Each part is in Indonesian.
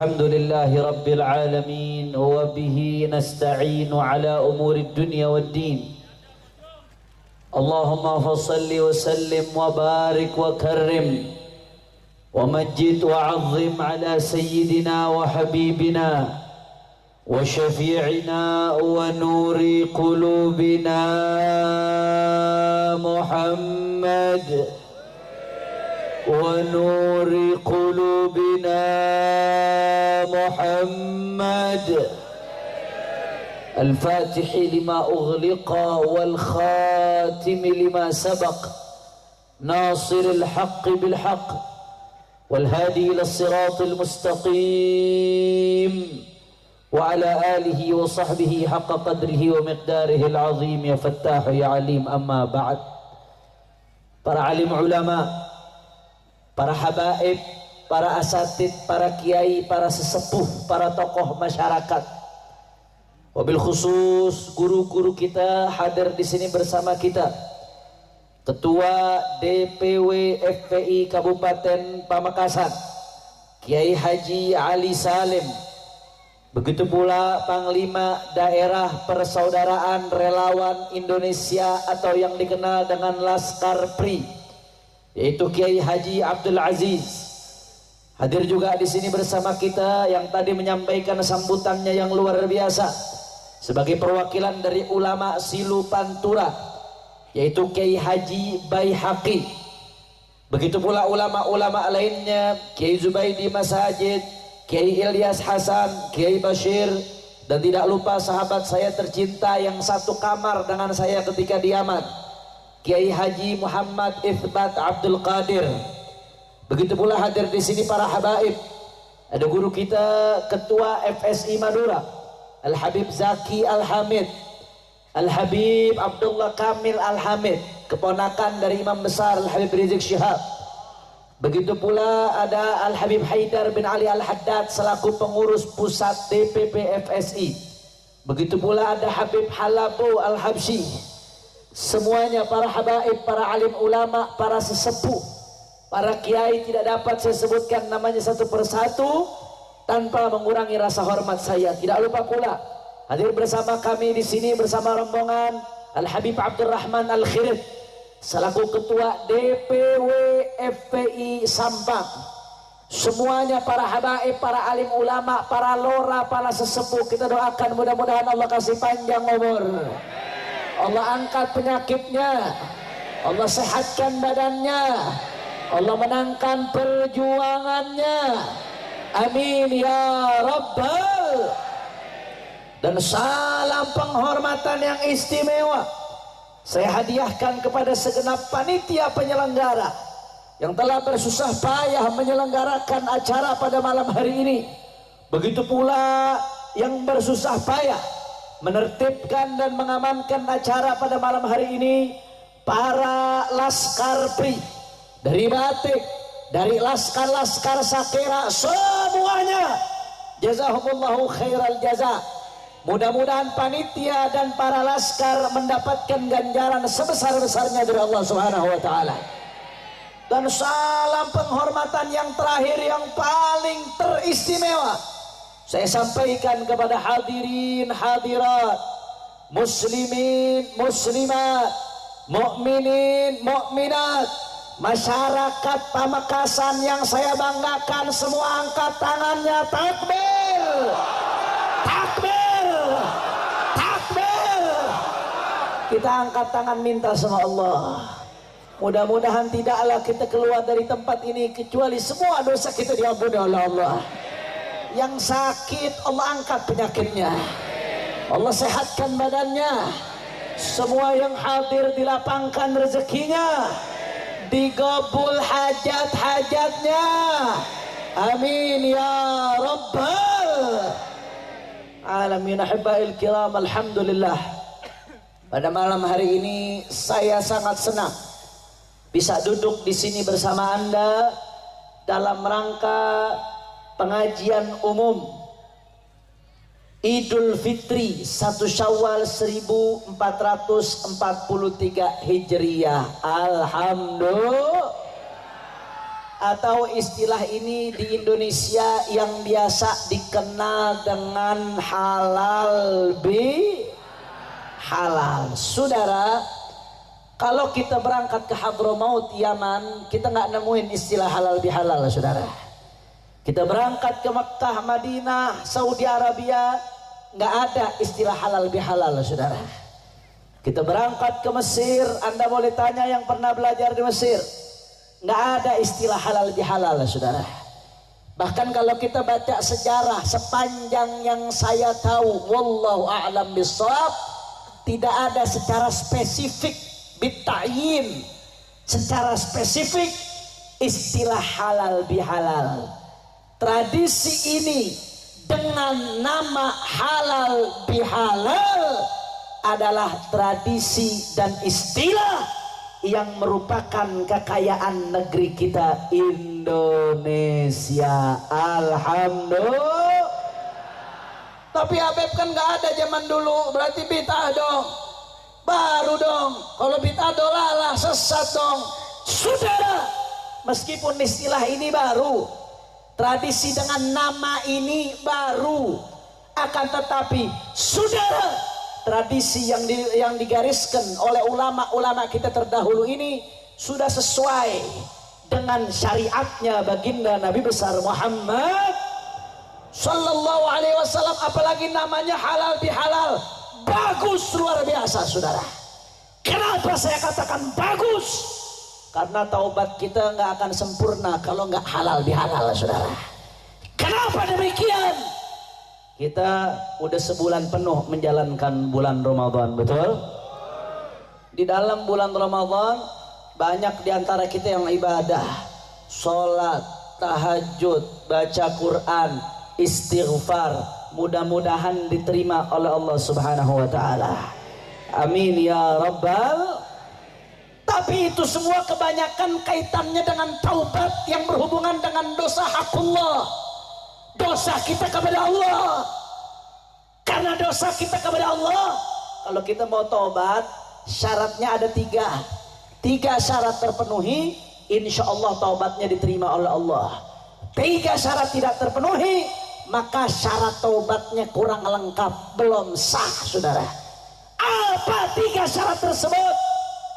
الحمد لله رب العالمين وبه نستعين على أمور الدنيا والدين. اللهم فصل وسلم وبارك وكرم ومجد وعظم على سيدنا وحبيبنا وشفيعنا ونور قلوبنا محمد ونور قلوبنا محمد الفاتح لما أغلق والخاتم لما سبق ناصر الحق بالحق والهادي إلى الصراط المستقيم وعلى آله وصحبه حق قدره ومقداره العظيم. يا فتاح يا عليم. أما بعد. Para alim ulama, para habaib, para asatid, para kiai, para sesepuh, para tokoh masyarakat, wabil khusus guru-guru kita hadir di sini bersama kita. Ketua DPW FPI Kabupaten Pamekasan, Kiai Haji Ali Salim. Begitu pula Panglima Daerah Persaudaraan Relawan Indonesia atau yang dikenal dengan Laskar Pri, yaitu Kiai Haji Abdul Aziz. Hadir juga di sini bersama kita yang tadi menyampaikan sambutannya yang luar biasa sebagai perwakilan dari ulama Silu Pantura, yaitu Kiai Haji Baihaqi. Begitu pula ulama-ulama lainnya, Kiai Zubaidi Masajid, Kiai Ilyas Hasan, Kiai Bashir, dan tidak lupa sahabat saya tercinta yang satu kamar dengan saya ketika di Yaman, Kiai Haji Muhammad Itsbat Abdul Qadir. Begitu pula hadir di sini para habaib. Ada guru kita Ketua FSI Madura, Al Habib Zaki Al Hamid, Al Habib Abdullah Kamil Al Hamid, keponakan dari Imam Besar Al Habib Rizik Syihab. Begitu pula ada Al Habib Haidar bin Ali Al Haddad selaku pengurus pusat DPP FSI. Begitu pula ada Habib Halabu Al Habsyi. Semuanya para habaib, para alim ulama, para sesepuh, para kiai, tidak dapat saya sebutkan namanya satu persatu tanpa mengurangi rasa hormat saya. Tidak lupa pula hadir bersama kami di sini bersama rombongan Al Habib Abdurrahman Al Khirib selaku Ketua DPW FPI Sampang. Semuanya para habaib, para alim ulama, para lora, para sesepuh, kita doakan mudah-mudahan Allah kasih panjang umur, Allah angkat penyakitnya, Allah sehatkan badannya, Allah menangkan perjuangannya. Amin ya Rabbal. Dan salam penghormatan yang istimewa saya hadiahkan kepada segenap panitia penyelenggara yang telah bersusah payah menyelenggarakan acara pada malam hari ini. Begitu pula yang bersusah payah menertibkan dan mengamankan acara pada malam hari ini, para Laskar Pri dari Batik, dari Laskar-Laskar Sakera, semuanya jazahumullahu khairal jaza. Mudah-mudahan panitia dan para laskar mendapatkan ganjaran sebesar-besarnya dari Allah Subhanahu wa taala. Dan salam penghormatan yang terakhir yang paling teristimewa saya sampaikan kepada hadirin hadirat, muslimin muslimat, mukminin mukminat, masyarakat Pamekasan yang saya banggakan. Semua angkat tangannya, takbir, takbir, takbir. Kita angkat tangan minta sama Allah, mudah-mudahan tidaklah kita keluar dari tempat ini kecuali semua dosa kita diampuni oleh Allah. Yang sakit Allah angkat penyakitnya, Allah sehatkan badannya. Semua yang hadir dilapangkan rezekinya, digabul hajat-hajatnya. Amin ya Rabbal alamin. Ahibba'il kiram, alhamdulillah, pada malam hari ini saya sangat senang bisa duduk di sini bersama Anda dalam rangka pengajian umum Idul Fitri 1 Syawal 1443 Hijriah. atau istilah ini di Indonesia yang biasa dikenal dengan halal halal. Saudara, kalau kita berangkat ke Hadramaut Yaman, kita nggak nemuin istilah halal bihalal, saudara. Kita berangkat ke Mekah, Madinah, Saudi Arabia, nggak ada istilah halal bihalal, saudara. Kita berangkat ke Mesir, Anda boleh tanya yang pernah belajar di Mesir, nggak ada istilah halal bihalal, saudara. Bahkan kalau kita baca sejarah sepanjang yang saya tahu, wallahu a'lam bishawab, tidak ada secara spesifik bita'yin, secara spesifik istilah halal bihalal. Tradisi ini dengan nama halal bihalal adalah tradisi dan istilah yang merupakan kekayaan negeri kita Indonesia. Alhamdulillah. Tapi Habib kan nggak ada zaman dulu, berarti bid'ah dong. Baru dong. Kalau bid'ah dolalah, sesat dong. Saudara, meskipun istilah ini baru, tradisi dengan nama ini baru, akan tetapi saudara, tradisi yang digariskan oleh ulama-ulama kita terdahulu ini sudah sesuai dengan syariatnya baginda Nabi besar Muhammad Sallallahu Alaihi Wasallam. Apalagi namanya halal bihalal, bagus luar biasa, saudara. Kenapa saya katakan bagus? Karena taubat kita nggak akan sempurna kalau nggak halal bihalal, saudara. Kenapa demikian? Kita udah sebulan penuh menjalankan bulan Ramadan, betul? Di dalam bulan Ramadan banyak diantara kita yang ibadah, sholat, tahajud, baca Quran, istighfar. Mudah-mudahan diterima oleh Allah Subhanahu wa Ta'ala. Amin ya Rabbal. Tapi itu semua kebanyakan kaitannya dengan taubat yang berhubungan dengan dosa hakullah, dosa kita kepada Allah. Karena dosa kita kepada Allah, kalau kita mau taubat, syaratnya ada tiga syarat terpenuhi, insya Allah taubatnya diterima oleh Allah. 3 syarat tidak terpenuhi, maka syarat taubatnya kurang lengkap, belum sah, saudara. Apa 3 syarat tersebut?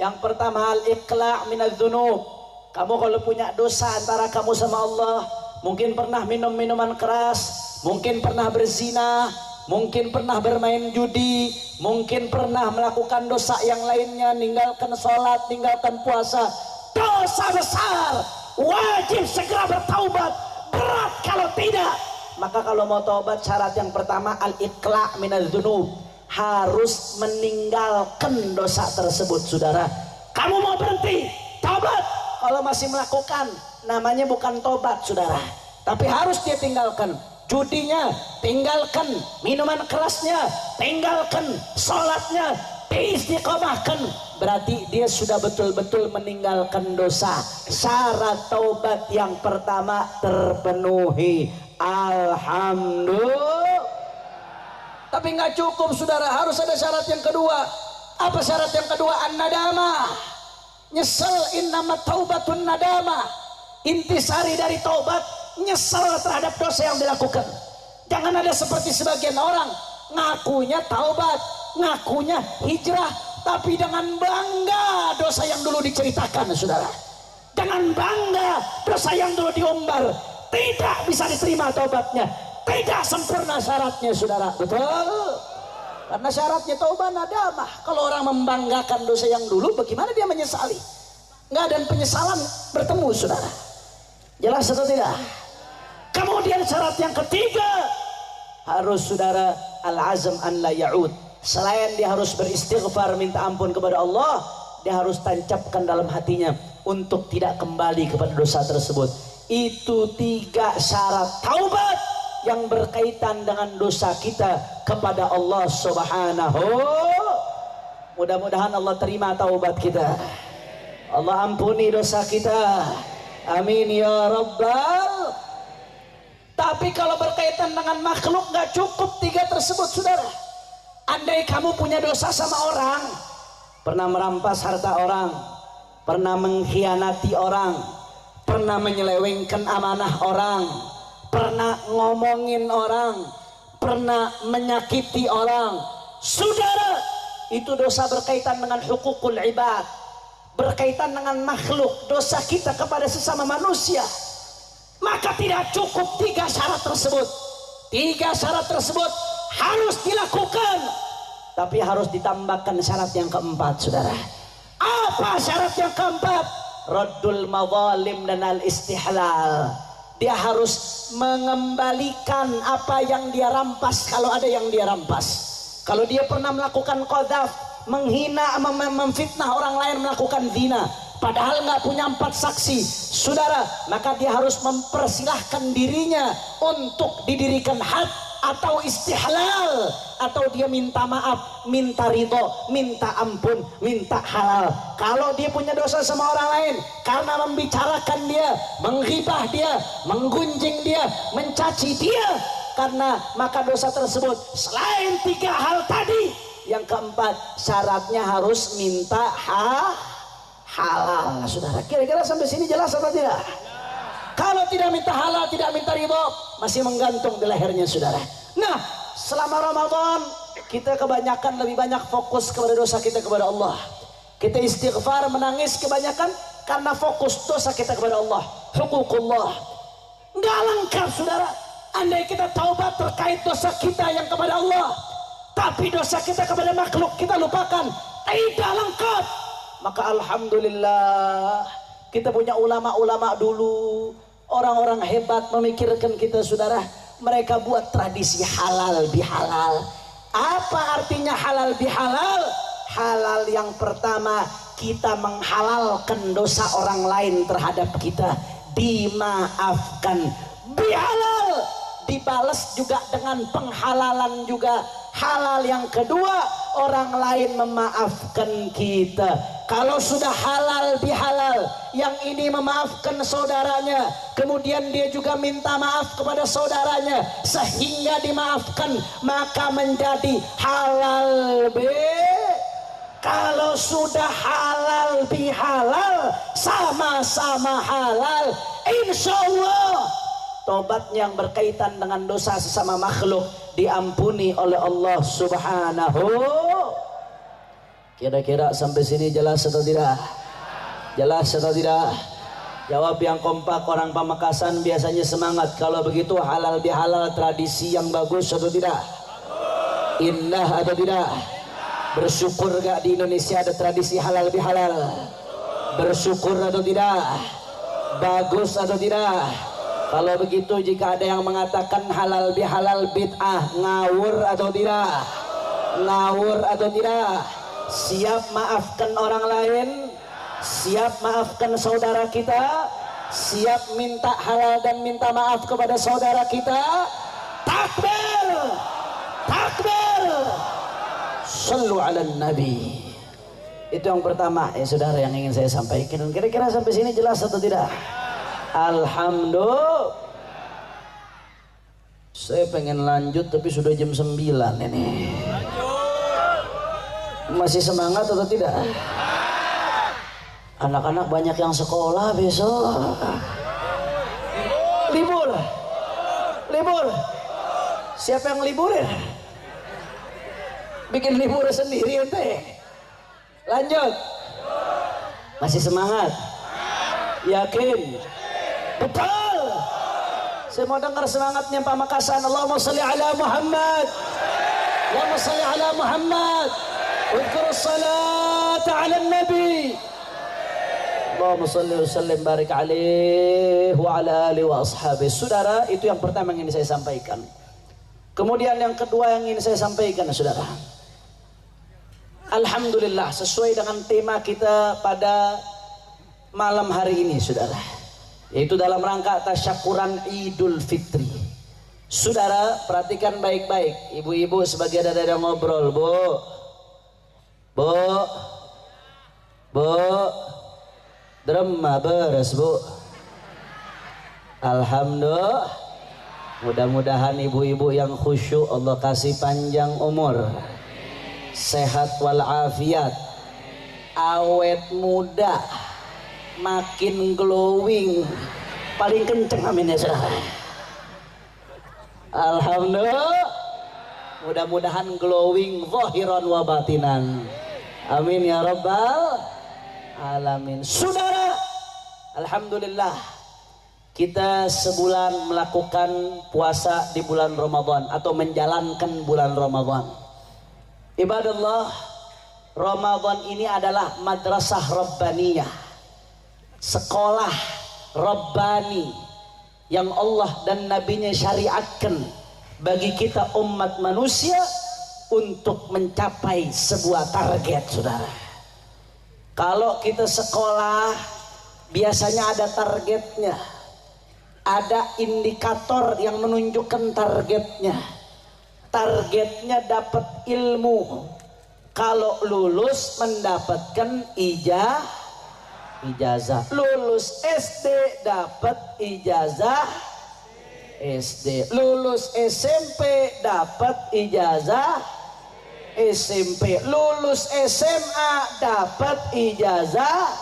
Yang pertama, al-iqla' minadz-dzunub. Kamu kalau punya dosa antara kamu sama Allah, mungkin pernah minum minuman keras, mungkin pernah berzina, mungkin pernah bermain judi, mungkin pernah melakukan dosa yang lainnya, ninggalkan sholat, ninggalkan puasa, dosa besar, wajib segera bertaubat. Berat kalau tidak. Maka kalau mau taubat, syarat yang pertama al-iqla' minadz-dzunub, harus meninggalkan dosa tersebut, saudara. Kamu mau berhenti taubat, kalau masih melakukan, namanya bukan tobat, saudara. Tapi harus dia tinggalkan judinya, tinggalkan minuman kerasnya, tinggalkan sholatnya, diistiqomahkan. Berarti dia sudah betul-betul meninggalkan dosa. Syarat taubat yang pertama terpenuhi. Alhamdulillah. Tapi nggak cukup, saudara, harus ada syarat yang kedua. Apa syarat yang kedua? An-nadamah. Nyesel, innama taubatun nadamah. Intisari dari taubat, nyesel terhadap dosa yang dilakukan. Jangan ada seperti sebagian orang, ngakunya taubat, ngakunya hijrah, tapi dengan bangga dosa yang dulu diceritakan, saudara. Dengan bangga dosa yang dulu diumbar. Tidak bisa diterima taubatnya, tidak sempurna syaratnya, saudara. Betul? Karena syaratnya taubat nadamah. Kalau orang membanggakan dosa yang dulu, bagaimana dia menyesali? Nggak ada penyesalan bertemu, saudara. Jelas atau tidak? Kemudian syarat yang ketiga, harus, saudara, al-azam an la ya'ud. Selain dia harus beristighfar, minta ampun kepada Allah, dia harus tancapkan dalam hatinya untuk tidak kembali kepada dosa tersebut. Itu 3 syarat taubat yang berkaitan dengan dosa kita kepada Allah Subhanahu. Mudah-mudahan Allah terima taubat kita, Allah ampuni dosa kita. Amin ya Rabbal. Tapi kalau berkaitan dengan makhluk, nggak cukup 3 tersebut, saudara. Andai kamu punya dosa sama orang, pernah merampas harta orang, pernah mengkhianati orang, pernah menyelewengkan amanah orang, pernah ngomongin orang, pernah menyakiti orang. Saudara, itu dosa berkaitan dengan hukukul ibad, berkaitan dengan makhluk, dosa kita kepada sesama manusia. Maka tidak cukup 3 syarat tersebut. 3 syarat tersebut harus dilakukan, tapi harus ditambahkan syarat yang keempat, saudara. Apa syarat yang keempat? Raddul madzalim dan al-istihlal. Dia harus mengembalikan apa yang dia rampas kalau ada yang dia rampas. Kalau dia pernah melakukan qadzaf, menghina, memfitnah orang lain, melakukan zina, padahal nggak punya 4 saksi, saudara, maka dia harus mempersilahkan dirinya untuk didirikan had atau istihlal, atau dia minta maaf, minta ridho, minta ampun, minta halal. Kalau dia punya dosa sama orang lain karena membicarakan dia, menghibah dia, menggunjing dia, mencaci dia, karena maka dosa tersebut selain 3 hal tadi, yang keempat syaratnya harus minta halal, saudara. Kira-kira sampai sini jelas atau tidak? Kalau tidak minta halal, tidak minta ridho, masih menggantung di lehernya, saudara. Nah, selama Ramadan kita kebanyakan lebih banyak fokus kepada dosa kita kepada Allah. Kita istighfar, menangis kebanyakan karena fokus dosa kita kepada Allah, hukukullah. Nggak lengkap, saudara. Andai kita taubat terkait dosa kita yang kepada Allah, tapi dosa kita kepada makhluk kita lupakan, tidak lengkap. Maka alhamdulillah kita punya ulama-ulama dulu, orang-orang hebat memikirkan kita, saudara. Mereka buat tradisi halal bihalal. Apa artinya halal bihalal? Halal yang pertama, kita menghalalkan dosa orang lain terhadap kita, dimaafkan. Bihalal dibalas juga dengan penghalalan juga. Halal yang kedua, orang lain memaafkan kita. Kalau sudah halal bihalal, yang ini memaafkan saudaranya, kemudian dia juga minta maaf kepada saudaranya sehingga dimaafkan, maka menjadi halal bi. Kalau sudah halal bihalal, sama-sama halal, insya Allah tobat yang berkaitan dengan dosa sesama makhluk diampuni oleh Allah Subhanahu. Kira-kira sampai sini jelas atau tidak? Jelas atau tidak? Jawab yang kompak. Orang Pamekasan biasanya semangat. Kalau begitu halal bihalal tradisi yang bagus atau tidak? Indah atau tidak? Bersyukur gak di Indonesia ada tradisi halal bihalal? Bersyukur atau tidak? Bagus atau tidak? Kalau begitu, jika ada yang mengatakan halal bihalal bid'ah, ngawur atau tidak? Ngawur atau tidak? Siap maafkan orang lain? Siap maafkan saudara kita? Siap minta halal dan minta maaf kepada saudara kita? Takbir! Takbir! Sallu ala nabi. Itu yang pertama ya, saudara, yang ingin saya sampaikan. Kira-kira sampai sini jelas atau tidak? Alhamdulillah. Saya pengen lanjut tapi sudah jam 9 ini. Masih semangat atau tidak? Anak-anak banyak yang sekolah besok. Libur. Libur. Siapa yang liburin? Bikin libur sendiri ente. Lanjut. Masih semangat? Yakin? Betul. Saya mau dengar semangatnya Pamekasan. Allahumma salli ala Muhammad. Allahumma salli ala Muhammad. Udhkur salata ala nabi. Allahumma salli wa sallim barik alaihi wa ala alihi wa ashabihi. Saudara, itu yang pertama yang ingin saya sampaikan. Kemudian yang kedua yang ingin saya sampaikan, saudara. Alhamdulillah, sesuai dengan tema kita pada malam hari ini, saudara, yaitu dalam rangka tasyakuran Idul Fitri. Saudara, perhatikan baik-baik. Ibu-ibu sebagai ada ngobrol, Bu, drama beres, Bu. Alhamdulillah. Mudah-mudahan ibu-ibu yang khusyuk Allah kasih panjang umur, sehat walafiat, awet muda, makin glowing. Paling kenceng amin ya saudara. Alhamdulillah. Mudah-mudahan glowing zahiran wa batinan. Amin ya rabbal alamin. Saudara, alhamdulillah kita sebulan melakukan puasa di bulan Ramadan atau menjalankan bulan Ramadan. Ibadallah, Ramadan ini adalah madrasah rabbaniyah, sekolah rabbani yang Allah dan Nabi-Nya syariatkan bagi kita umat manusia untuk mencapai sebuah target, saudara. Kalau kita sekolah biasanya ada targetnya, ada indikator yang menunjukkan targetnya. Targetnya dapat ilmu. Kalau lulus mendapatkan ijazah. Lulus SD dapat ijazah SD. Lulus SMP dapat ijazah SMP. Lulus SMA dapat ijazah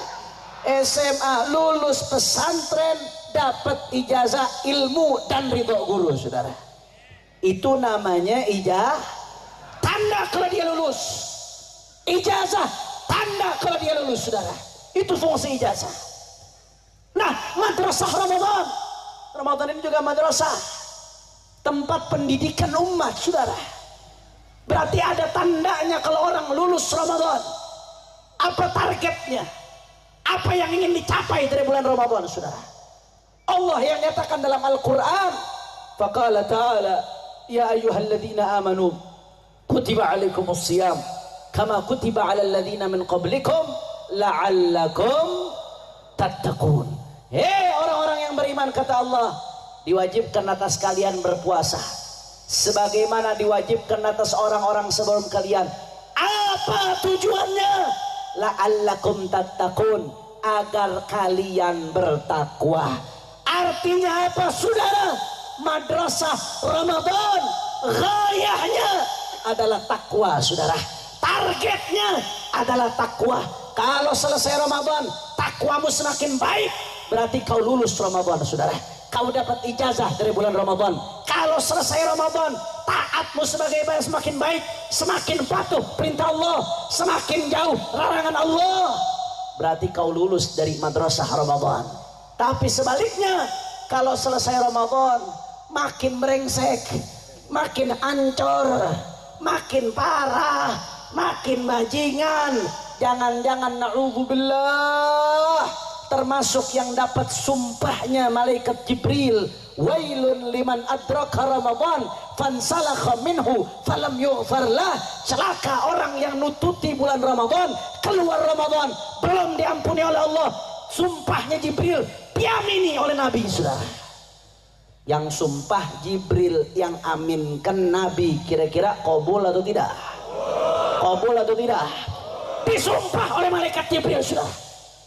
SMA. Lulus pesantren dapat ijazah ilmu dan ridho guru, saudara. Itu namanya tanda kalau dia lulus. Ijazah tanda kalau dia lulus, saudara. Itu fungsi ijazah. Nah, madrasah Ramadan. Ramadan ini juga madrasah, tempat pendidikan umat, saudara. Berarti ada tandanya kalau orang lulus Ramadan. Apa targetnya? Apa yang ingin dicapai dari bulan Ramadan, saudara? Allah yang nyatakan dalam Al-Quran, faqala ta'ala, ya ayyuhalladzina amanu kutiba alaikumus siyam kama kutiba alal ladzina min qablikum la'allakum tattaqun. Hei orang-orang yang beriman, kata Allah, diwajibkan atas kalian berpuasa sebagaimana diwajibkan atas orang-orang sebelum kalian. Apa tujuannya? La'allakum tattaqun, agar kalian bertakwa. Artinya apa, saudara? Madrasah Ramadan gayahnya adalah takwa, saudara. Targetnya adalah takwa. Kalau selesai Ramadan takwamu semakin baik, berarti kau lulus Ramadan, saudara. Kau dapat ijazah dari bulan Ramadan. Kalau selesai Ramadan taatmu sebagai ibadah semakin baik, semakin patuh perintah Allah, semakin jauh larangan Allah, berarti kau lulus dari madrasah Ramadan. Tapi sebaliknya, kalau selesai Ramadan makin merengsek, makin ancur, makin parah, makin bajingan, jangan-jangan na'udzubillah termasuk yang dapat sumpahnya malaikat Jibril, wailun liman adraka Ramadan fansalakha minhu falam yughfarlah. Celaka orang yang nututi bulan Ramadan, keluar Ramadan belum diampuni oleh Allah. Sumpahnya Jibril diamini oleh Nabi, saudara. Yang sumpah Jibril, yang aminkan Nabi, kira-kira qabul atau tidak? Qabul atau tidak? Disumpah oleh malaikat Jibril, saudara.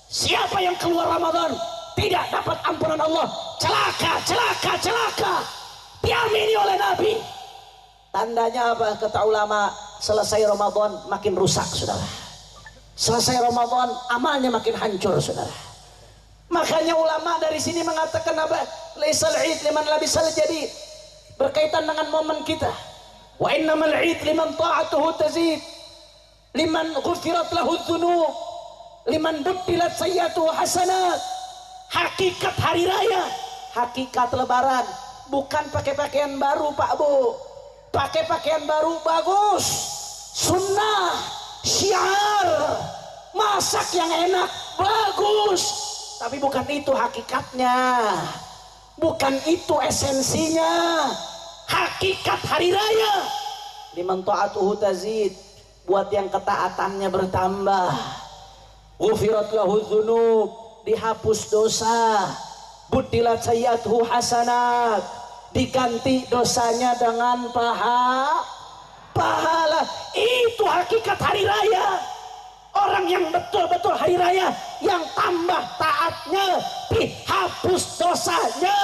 Siapa yang keluar Ramadan tidak dapat ampunan Allah, celaka, celaka, celaka, diamini oleh Nabi. Tandanya apa? Kata ulama, selesai Ramadan makin rusak, saudara. Selesai Ramadan amalnya makin hancur, saudara. Makanya ulama dari sini mengatakan apa? Laisal id liman labisal jadid, berkaitan dengan momen kita. Wa innamal id liman ta'atuhu tazid, liman ghufirat lahu dzunub, liman butilat sayyatuhu hasanat. Hakikat hari raya, hakikat lebaran bukan pakai pakaian baru, Pak Bu. Pakai pakaian baru bagus, sunnah, syiar, masak yang enak bagus, tapi bukan itu hakikatnya, bukan itu esensinya. Hakikat hari raya, liman ta'atuhu tazid, buat yang ketaatannya bertambah. Ghufirat lahu dzunub, dihapus dosa. Budilat sayyatuhu hasanat, diganti dosanya dengan pahala. Itu hakikat hari raya. Orang yang betul-betul hari raya, yang tambah taatnya, dihapus dosanya,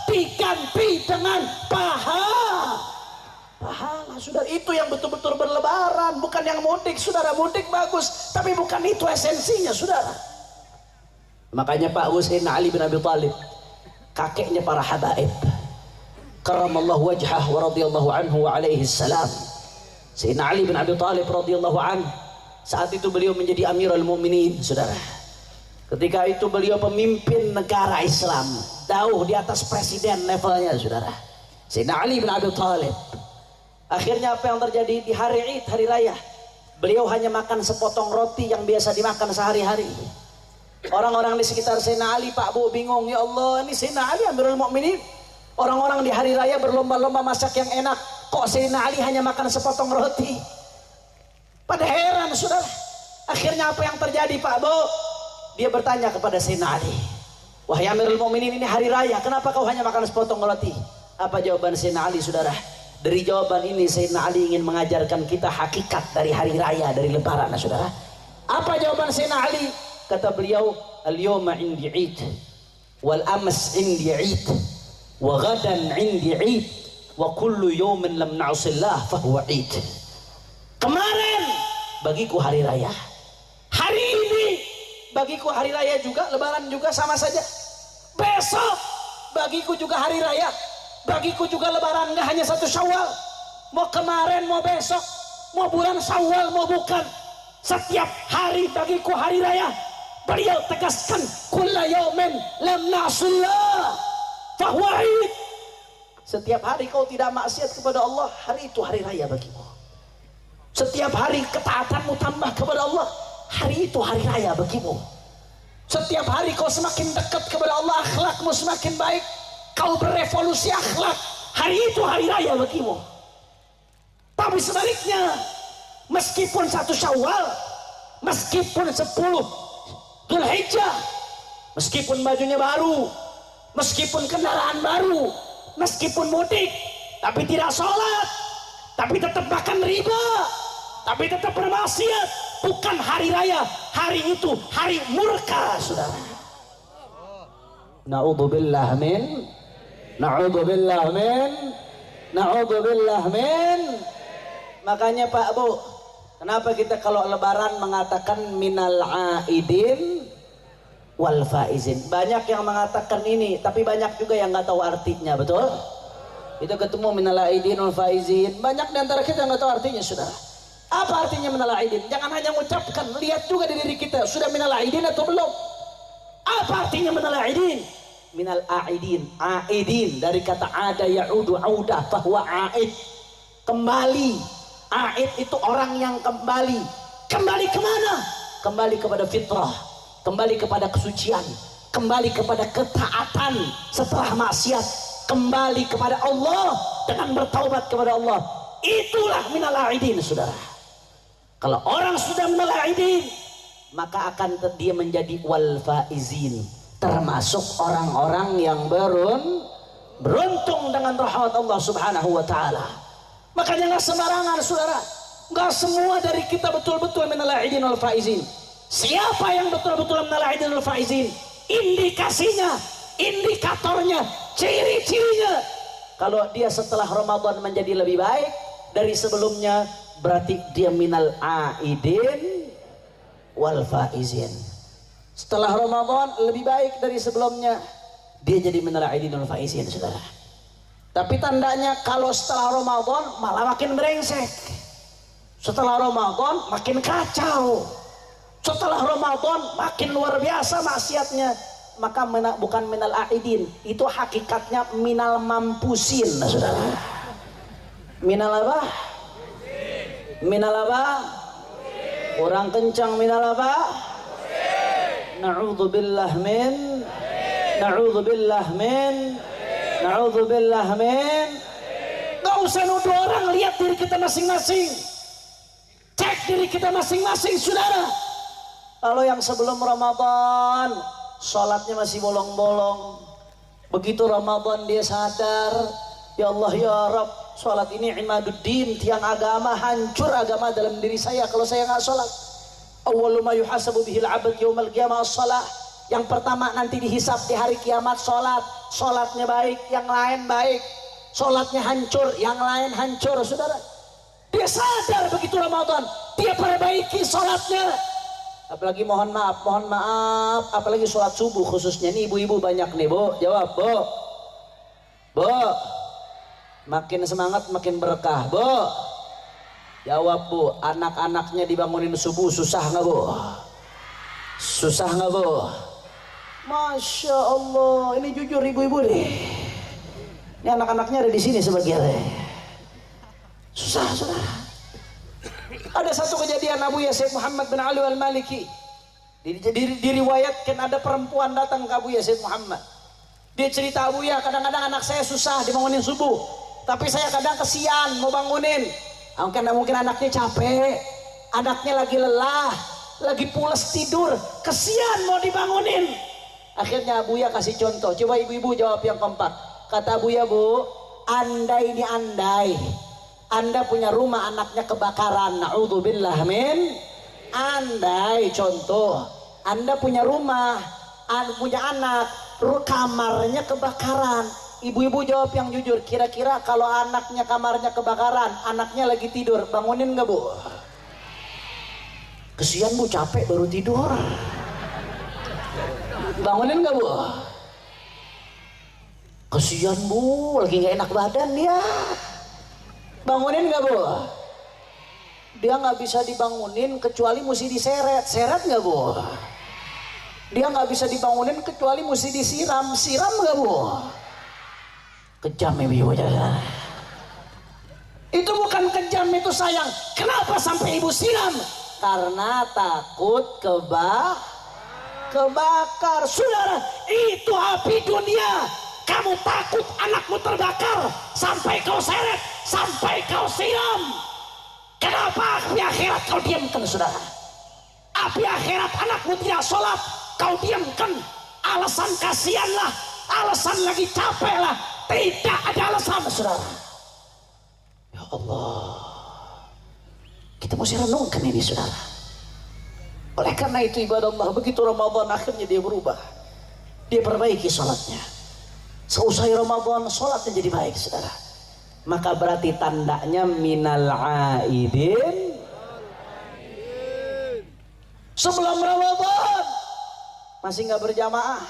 diganti dengan pahala. Saudara, itu yang betul-betul berlebaran, bukan yang mudik. Saudara, mudik bagus, tapi bukan itu esensinya, saudara. Makanya Pak Sayyidina Ali bin Abi Thalib, kakeknya para habaib, karamallahu wajhah wa radhiyallahu anhu wa alaihi salam. Sayyidina Ali bin Abi Thalib radhiyallahu anhu, saat itu beliau menjadi Amirul Mukminin, saudara. Ketika itu beliau pemimpin negara Islam, jauh di atas presiden levelnya, saudara. Sayyidina Ali bin Abi Thalib. Akhirnya apa yang terjadi di hari Id, hari raya? Beliau hanya makan sepotong roti yang biasa dimakan sehari-hari. Orang-orang di sekitar Sayyidina Ali, Pak Bu, bingung, ya Allah, ini Sayyidina Ali Amirul Mukminin. Orang-orang di hari raya berlomba-lomba masak yang enak, kok Sayyidina Ali hanya makan sepotong roti? Pada heran, saudara. Akhirnya apa yang terjadi, Pak Bu? Dia bertanya kepada Sayyidina Ali, wahai Amirul Mukminin, ini hari raya, kenapa kau hanya makan sepotong roti? Apa jawaban Sayyidina Ali, saudara? Dari jawaban ini Sayyidina Ali ingin mengajarkan kita hakikat dari hari raya, dari lebaran, saudara. Apa jawaban Sayyidina Ali? Kata beliau, al-yawma indi 'id wal ams indi 'id wa ghadan indi 'id wa kullu yawmin lam na'sillah fahuwa 'id. Kemarin bagiku hari raya, hari ini bagiku hari raya juga, lebaran juga sama saja. Besok bagiku juga hari raya, bagiku juga lebaran, nggak hanya satu Syawal. Mau kemarin, mau besok, mau bulan Syawal, mau bukan, setiap hari bagiku hari raya. Beliau tegaskan, kulla yaumin lam na'sillah fahuwa 'id. Setiap hari kau tidak maksiat kepada Allah, hari itu hari raya bagimu. Setiap hari ketaatanmu tambah kepada Allah, hari itu hari raya bagimu. Setiap hari kau semakin dekat kepada Allah, akhlakmu semakin baik, kau berevolusi akhlak, hari itu hari raya bagimu. Tapi sebaliknya, meskipun satu Syawal, meskipun 10 Dzulhijjah, meskipun bajunya baru, meskipun kendaraan baru, meskipun mudik, tapi tidak sholat, tapi tetap makan riba, tapi tetap bermaksiat, bukan hari raya, hari itu hari murka, saudara. Na'udzubillah min, na'udzubillah min, na'udzubillah min. Makanya Pak Bu, kenapa kita kalau lebaran mengatakan minal aidin wal faizin? Banyak yang mengatakan ini, tapi banyak juga yang nggak tahu artinya, betul? Itu ketemu minal aidin wal faizin, banyak di antara kita yang nggak tahu artinya, saudara. Apa artinya minal aidin? Jangan hanya mengucapkan, lihat juga di diri kita, sudah minal aidin atau belum? Apa artinya minal aidin? Minal aidin, aidin dari kata ada ya'udu audah, bahwa aid, kembali. Aid itu orang yang kembali. Kembali kemana? Kembali kepada fitrah, kembali kepada kesucian, kembali kepada ketaatan setelah maksiat, kembali kepada Allah dengan bertaubat kepada Allah. Itulah minal aidin, saudara. Kalau orang sudah minal aidin, maka akan dia menjadi wal faizin, termasuk orang-orang yang beruntung dengan rahmat Allah Subhanahu wa taala. Makanya nggak sembarangan, saudara. Nggak semua dari kita betul-betul minal aidin wal faizin. Siapa yang betul-betul minal aidin wal faizin? Indikasinya, indikatornya, ciri-cirinya. Kalau dia setelah Ramadan menjadi lebih baik dari sebelumnya, berarti dia minal aidin wal faizin. Setelah Ramadan lebih baik dari sebelumnya, dia jadi minal aidin wal faizin, saudara. Tapi tandanya kalau setelah Ramadan malah makin brengsek, setelah Ramadan makin kacau, setelah Ramadan makin luar biasa maksiatnya, maka bukan minal aidin, itu hakikatnya minal mampusin, saudara. Minal apa? Minal apa? Kurang kencang, minal apa? Na'udzubillah min, na'udzubillah min, na'udzubillah min. Gak usah nuduh orang, lihat diri kita masing-masing, cek diri kita masing-masing, saudara. Kalau yang sebelum Ramadan sholatnya masih bolong-bolong, begitu Ramadan dia sadar, ya Allah ya Rabb, sholat ini imaduddin, tiang agama, hancur agama dalam diri saya kalau saya nggak sholat. Awwalu ma yuhasabu bihil abad yaumal qiyamah as-shalah. Yang pertama nanti dihisab di hari kiamat sholat. Sholatnya baik, yang lain baik. Sholatnya hancur, yang lain hancur, saudara. Dia sadar begitu Ramadan, dia perbaiki sholatnya. Apalagi mohon maaf, apalagi sholat subuh khususnya nih ibu-ibu banyak nih bu, jawab bu. Bu, makin semangat makin berkah bu. Jawab bu, anak-anaknya dibangunin subuh susah nggak bu? Susah nggak bu? Masya Allah, ini jujur ibu-ibu nih. Ini anak-anaknya ada di sini sebagian. Susah. Ada satu kejadian Abu Yazid Muhammad bin Ali al-Maliki. Diriwayatkan ada perempuan datang ke Abu Yazid Muhammad. Dia cerita, Abu ya, kadang-kadang anak saya susah dibangunin subuh, tapi saya kadang kesian mau bangunin. Mungkin anaknya capek, anaknya lagi lelah, lagi pules tidur, kesian mau dibangunin. Akhirnya Abu ya kasih contoh. Coba ibu-ibu jawab yang kompak. Kata Abu ya, bu, andai Anda punya rumah anaknya kebakaran, na'udzubillah min. Andai contoh, Anda punya rumah, punya anak, kamarnya kebakaran. Ibu-ibu jawab yang jujur, kira-kira kalau anaknya kamarnya kebakaran, anaknya lagi tidur, bangunin nggak bu? Kesian bu, capek baru tidur. Bangunin nggak bu? Kesian bu, lagi nggak enak badan dia. Bangunin nggak bu? Dia nggak bisa dibangunin kecuali mesti diseret nggak bu? Dia nggak bisa dibangunin kecuali mesti disiram nggak bu? Kejam ibu jangan. Itu bukan kejam, itu sayang. Kenapa sampai ibu siram? Karena takut kebakar. Saudara, itu api dunia. Kamu takut anakmu terbakar sampai kau seret, sampai kau siram. Kenapa api akhirat kau diamkan saudara? Api akhirat anakmu tidak sholat, kau diamkan. Alasan kasihanlah, alasan lagi capek lah. Tidak ada alasan saudara. Ya Allah, kita mesti renungkan ini saudara. Oleh karena itu ibadah Allah, begitu Ramadan akhirnya dia berubah, dia perbaiki sholatnya. Seusai Ramadan sholatnya jadi baik saudara. Maka berarti tandanya minal aidin. Sebelum Ramadan masih nggak berjamaah,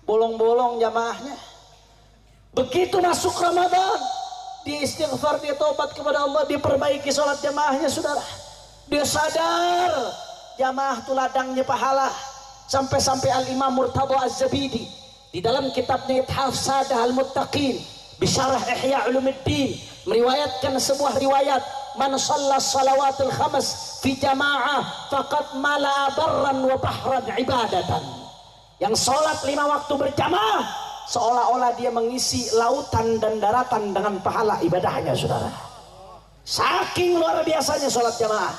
bolong-bolong jamaahnya. Begitu masuk Ramadan, dia istighfar, dia tobat kepada Allah, dia perbaiki sholat jamaahnya saudara. Dia sadar jamaah itu ladangnya pahala. Sampai-sampai Al-Imam Murtadha Az-Zabidi di dalam kitabnya Ithaf Sadah Al-Muttaqin Bisyarah Ihya Ulumuddin meriwayatkan sebuah riwayat, man shalla salawatul khamas fi jamaah faqad mala'a barran wa bahran ibadatan. Yang sholat 5 waktu berjamaah seolah-olah dia mengisi lautan dan daratan dengan pahala ibadahnya saudara. Saking luar biasanya sholat jamaah.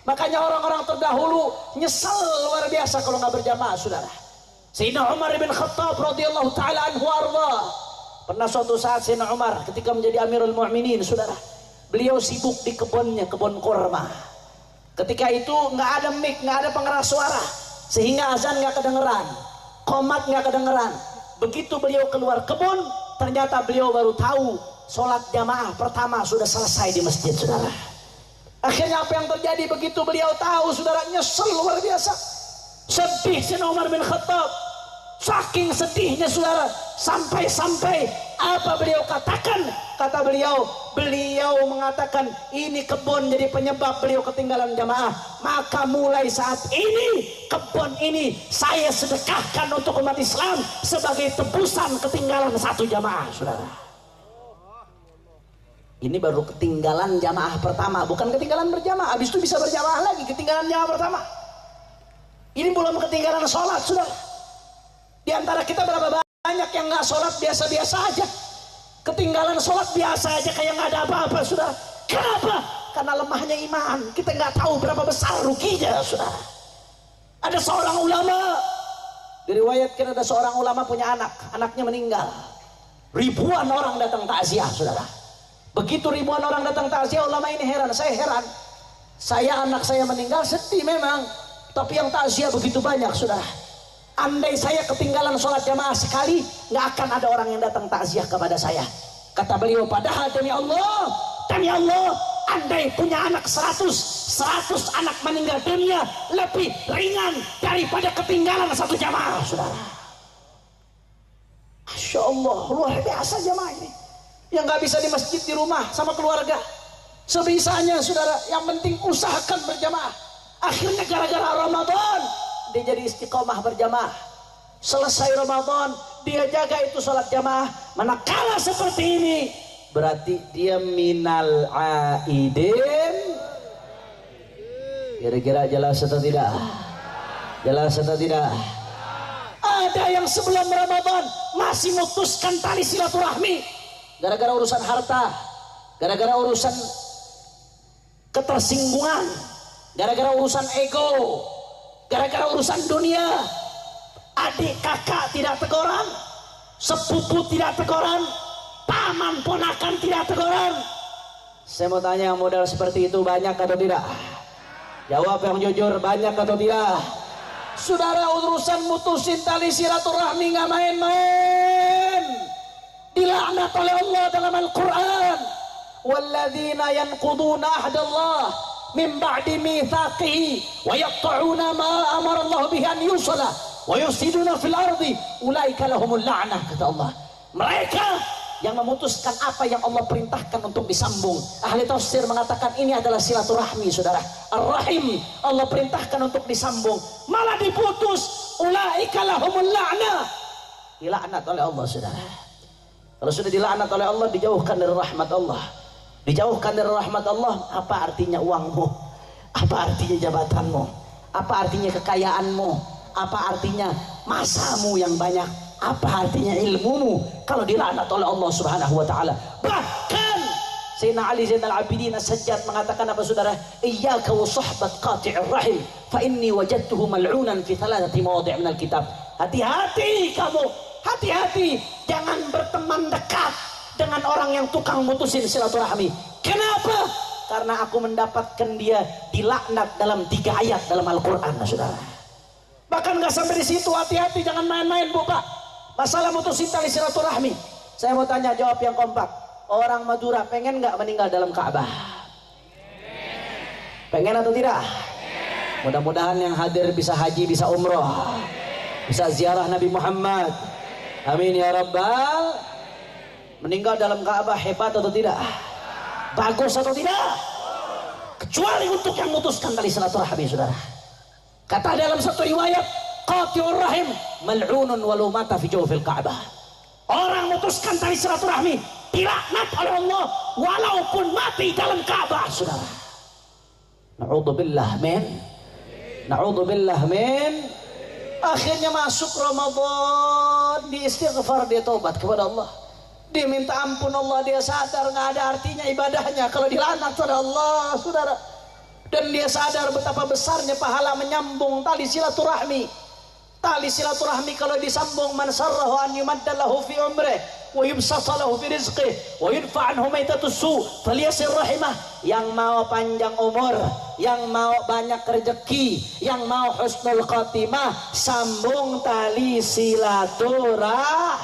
Makanya orang-orang terdahulu nyesal luar biasa kalau nggak berjamaah saudara. Sayyidina Umar bin Khattab radhiyallahu taala anhu arda. Pernah suatu saat Sayyidina Umar ketika menjadi Amirul Mu'minin saudara, beliau sibuk di kebunnya, kebun kurma. Ketika itu nggak ada mic, nggak ada pengeras suara, sehingga azan nggak kedengeran, qomat nggak kedengeran. Begitu beliau keluar kebun, ternyata beliau baru tahu sholat jamaah pertama sudah selesai di masjid saudara. Akhirnya apa yang terjadi begitu beliau tahu saudara, nyesel luar biasa. Sedih Sayyidina Umar bin Khattab, saking sedihnya saudara, sampai-sampai apa beliau katakan? Kata beliau mengatakan ini kebun jadi penyebab beliau ketinggalan jamaah. Maka mulai saat ini kebun ini saya sedekahkan untuk umat Islam sebagai tebusan ketinggalan satu jamaah saudara. Ini baru ketinggalan jamaah pertama, bukan ketinggalan berjamaah. Habis itu bisa berjamaah lagi, ketinggalan jamaah pertama. Ini belum ketinggalan sholat saudara. Di antara kita berapa banyak yang nggak sholat biasa-biasa aja, ketinggalan sholat biasa aja kayak nggak ada apa-apa saudara. Kenapa? Karena lemahnya iman. Kita nggak tahu berapa besar ruginya saudara. Ada seorang ulama, diriwayatkan ada seorang ulama punya anaknya meninggal. Ribuan orang datang takziah saudara. Begitu ribuan orang datang takziah, ulama ini heran. Saya heran, anak saya meninggal sedih memang, tapi yang takziah begitu banyak saudara. Andai saya ketinggalan sholat jamaah sekali, nggak akan ada orang yang datang takziah kepada saya. Kata beliau, padahal demi Allah, andai punya anak 100, 100 anak meninggal dunia lebih ringan daripada ketinggalan satu jamaah, saudara. Masya Allah, luar biasa jamaah ini. Yang gak bisa di masjid, di rumah sama keluarga, sebisanya saudara, yang penting usahakan berjamaah. Akhirnya gara-gara Ramadan dia jadi istiqomah berjamaah. Selesai Ramadan dia jaga itu sholat jamaah. Manakala seperti ini berarti dia minal aidin. Kira-kira jelas atau tidak? Jelas atau tidak? Ada yang sebelum Ramadan masih memutuskan tali silaturahmi gara-gara urusan harta, gara-gara urusan ketersinggungan, gara-gara urusan ego, gara-gara urusan dunia. Adik kakak tidak teguran, sepupu tidak teguran, paman ponakan tidak teguran. Saya mau tanya, yang modal seperti itu banyak atau tidak? Jawab yang jujur, banyak atau tidak? Saudara, urusan mutusin tali silaturahmi nggak main-main. Dilaknat oleh Allah dalam Al-Quran. Walladzina yanquduna ahdallah min ba'di mithaqihi wa yaqta'una ma amara Allah bihi an yusala wa yusiduna fil ardi ulaika lahumul la'nah, kata Allah. Mereka yang memutuskan apa yang Allah perintahkan untuk disambung. Ahli tafsir mengatakan ini adalah silaturahmi, saudara. Ar-Rahim Allah perintahkan untuk disambung, malah diputus. Ulaika lahumul la'nah, dilaknat oleh Allah, saudara. Kalau sudah dilaknat oleh Allah, dijauhkan dari rahmat Allah. Dijauhkan dari rahmat Allah. Apa artinya uangmu? Apa artinya jabatanmu? Apa artinya kekayaanmu? Apa artinya masamu yang banyak? Apa artinya ilmumu kalau dilaknat oleh Allah Subhanahu wa taala? Bahkan Sayyidina Ali Zainal Abidin As-Sajjad mengatakan apa, saudara? Iyyaka wa suhbat qati'ir rahim fa inni wajadtuhu mal'unan fi thalathati mawadhi' min al-kitab. Hati-hati kamu, hati-hati, jangan berteman dekat dengan orang yang tukang mutusin silaturahmi. Kenapa? Karena aku mendapatkan dia dilaknat dalam 3 ayat dalam Al-Qur'an, saudara. Bahkan nggak sampai di situ, hati-hati, jangan main-main, Bu, Pak. Masalah mutusin tali silaturahmi. Saya mau tanya, jawab yang kompak. Orang Madura pengen nggak meninggal dalam Ka'bah? Pengen atau tidak? Mudah-mudahan yang hadir bisa haji, bisa umroh, bisa ziarah Nabi Muhammad. Amin ya Rabbal. Meninggal dalam Ka'bah hebat atau tidak? Bagus atau tidak? Kecuali untuk yang memutuskan tali silaturahmi, saudara. Kata dalam satu riwayat, qati'ur rahim mal'unun walau mata fi jawfil Ka'bah. Orang memutuskan tali silaturahmi dilaknat oleh Allah walaupun mati dalam Ka'bah, saudara. Na'udzubillah min. Na'udzubillah min. Akhirnya masuk Ramadan, di istighfar, dia taubat kepada Allah, dia minta ampun Allah, dia sadar nggak ada artinya ibadahnya kalau dilaknat oleh Allah, saudara. Dan dia sadar betapa besarnya pahala menyambung tali silaturahmi. Tali silaturahmi kalau disambung, man sarrahu an yumadda lahu fi umrih wa yubsata lahu fi rizqih wa yudfa anhu maitatus su falyasir rahimah. Yang mau panjang umur, yang mau banyak rezeki, yang mau husnul khatimah, sambung tali silaturahmi.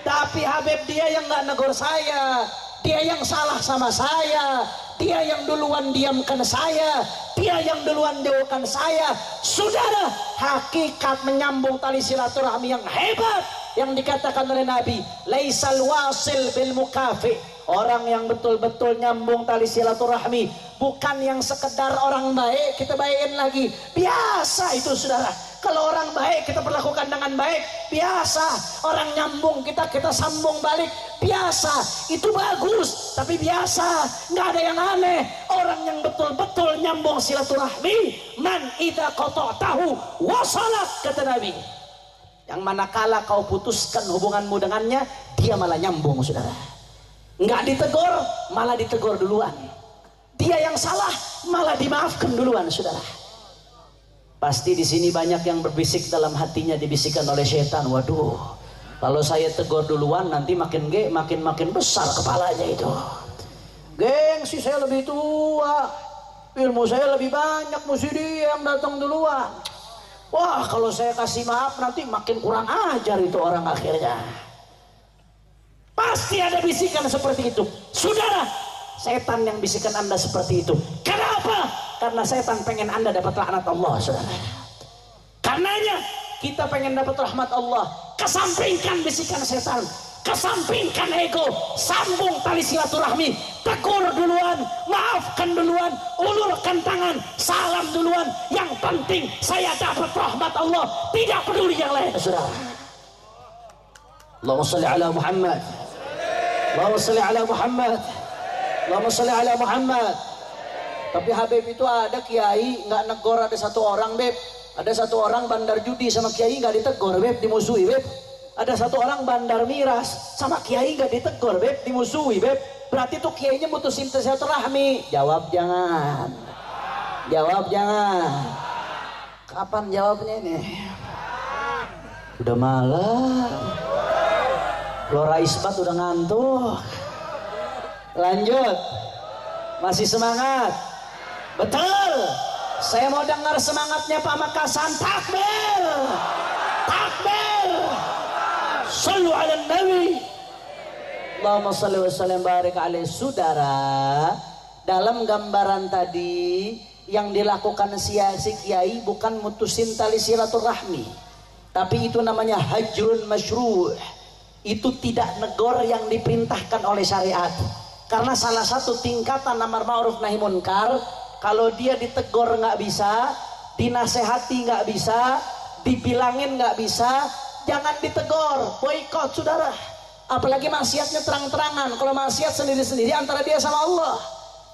Tapi Habib dia yang nggak negur saya, dia yang salah sama saya, dia yang duluan diamkan saya, dia yang duluan jauhkan saya. Saudara, hakikat menyambung tali silaturahmi yang hebat yang dikatakan oleh Nabi, laisal wasil bil mukafi. Orang yang betul-betul nyambung tali silaturahmi bukan yang sekedar orang baik kita baikin lagi, biasa itu, saudara. Kalau orang baik kita perlakukan dengan baik, biasa. Orang nyambung kita sambung balik, biasa. Itu bagus, tapi biasa, nggak ada yang aneh. Orang yang betul-betul nyambung silaturahmi, man idza qata'tahu wasalat, kata Nabi. Yang manakala kau putuskan hubunganmu dengannya, dia malah nyambung, saudara. Nggak ditegur, malah ditegur duluan. Dia yang salah, malah dimaafkan duluan, saudara. Pasti di sini banyak yang berbisik dalam hatinya, dibisikkan oleh setan. Waduh, kalau saya tegur duluan nanti makin besar kepalanya itu. Gengsi, saya lebih tua, ilmu saya lebih banyak, mesti dia yang datang duluan. Wah, kalau saya kasih maaf nanti makin kurang ajar itu orang akhirnya. Pasti ada bisikan seperti itu, saudara. Setan yang bisikan Anda seperti itu. Kenapa? Karena setan pengen Anda dapat laknat Allah, saudara. Karenanya kita pengen dapat rahmat Allah, kesampingkan bisikan setan, kesampingkan ego, sambung tali silaturahmi, tegur duluan, maafkan duluan, ulurkan tangan, salam duluan. Yang penting saya dapat rahmat Allah, tidak peduli yang lain, saudara. Allahumma shalli ala Muhammad, Allahumma shalli ala Muhammad, Allahumma shalli ala Muhammad. Tapi Habib itu ada kiai nggak negor, ada satu orang, Beb. Ada satu orang bandar judi sama kiai nggak ditegur, Beb, dimusuhi, Beb. Ada satu orang bandar miras sama kiai nggak ditegur, Beb, dimusuhi, Beb. Berarti tuh kiainya mutusin silaturahmi. Jawab jangan. Jawab jangan. Kapan jawabnya ini? Udah malam. Lora Isbat udah ngantuk. Lanjut. Masih semangat? Betul. Saya mau dengar semangatnya Pak Makasan. Takbir. Takbir. Sallu ala Nabi. Allahumma salli wa sallim barik alaihi. Saudara, dalam gambaran tadi yang dilakukan si kiai bukan mutusin tali silaturahmi, tapi itu namanya hajrun masyru'. Itu tidak negor yang diperintahkan oleh syariat. Karena salah satu tingkatan amar ma'ruf nahi munkar, kalau dia ditegur nggak bisa, dinasehati nggak bisa, dibilangin nggak bisa, jangan ditegur, boikot, saudara. Apalagi maksiatnya terang-terangan. Kalau maksiat sendiri-sendiri antara dia sama Allah.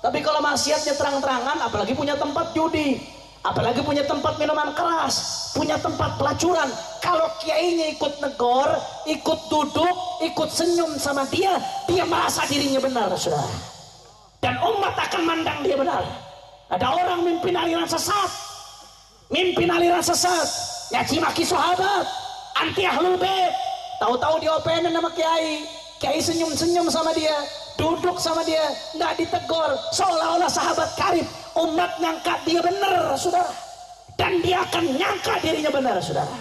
Tapi kalau maksiatnya terang-terangan, apalagi punya tempat judi, apalagi punya tempat minuman keras, punya tempat pelacuran. Kalau kiainya ikut negor, ikut duduk, ikut senyum sama dia, dia merasa dirinya benar, saudara. Dan umat akan mandang dia benar. Ada orang mimpin aliran sesat, nyaci maki sahabat, anti ahlul bait, tahu-tahu diopenin sama kiai senyum-senyum sama dia, duduk sama dia, nggak ditegur, seolah-olah sahabat karib. Umat nyangka dia benar, saudara, dan dia akan nyangka dirinya benar, saudara.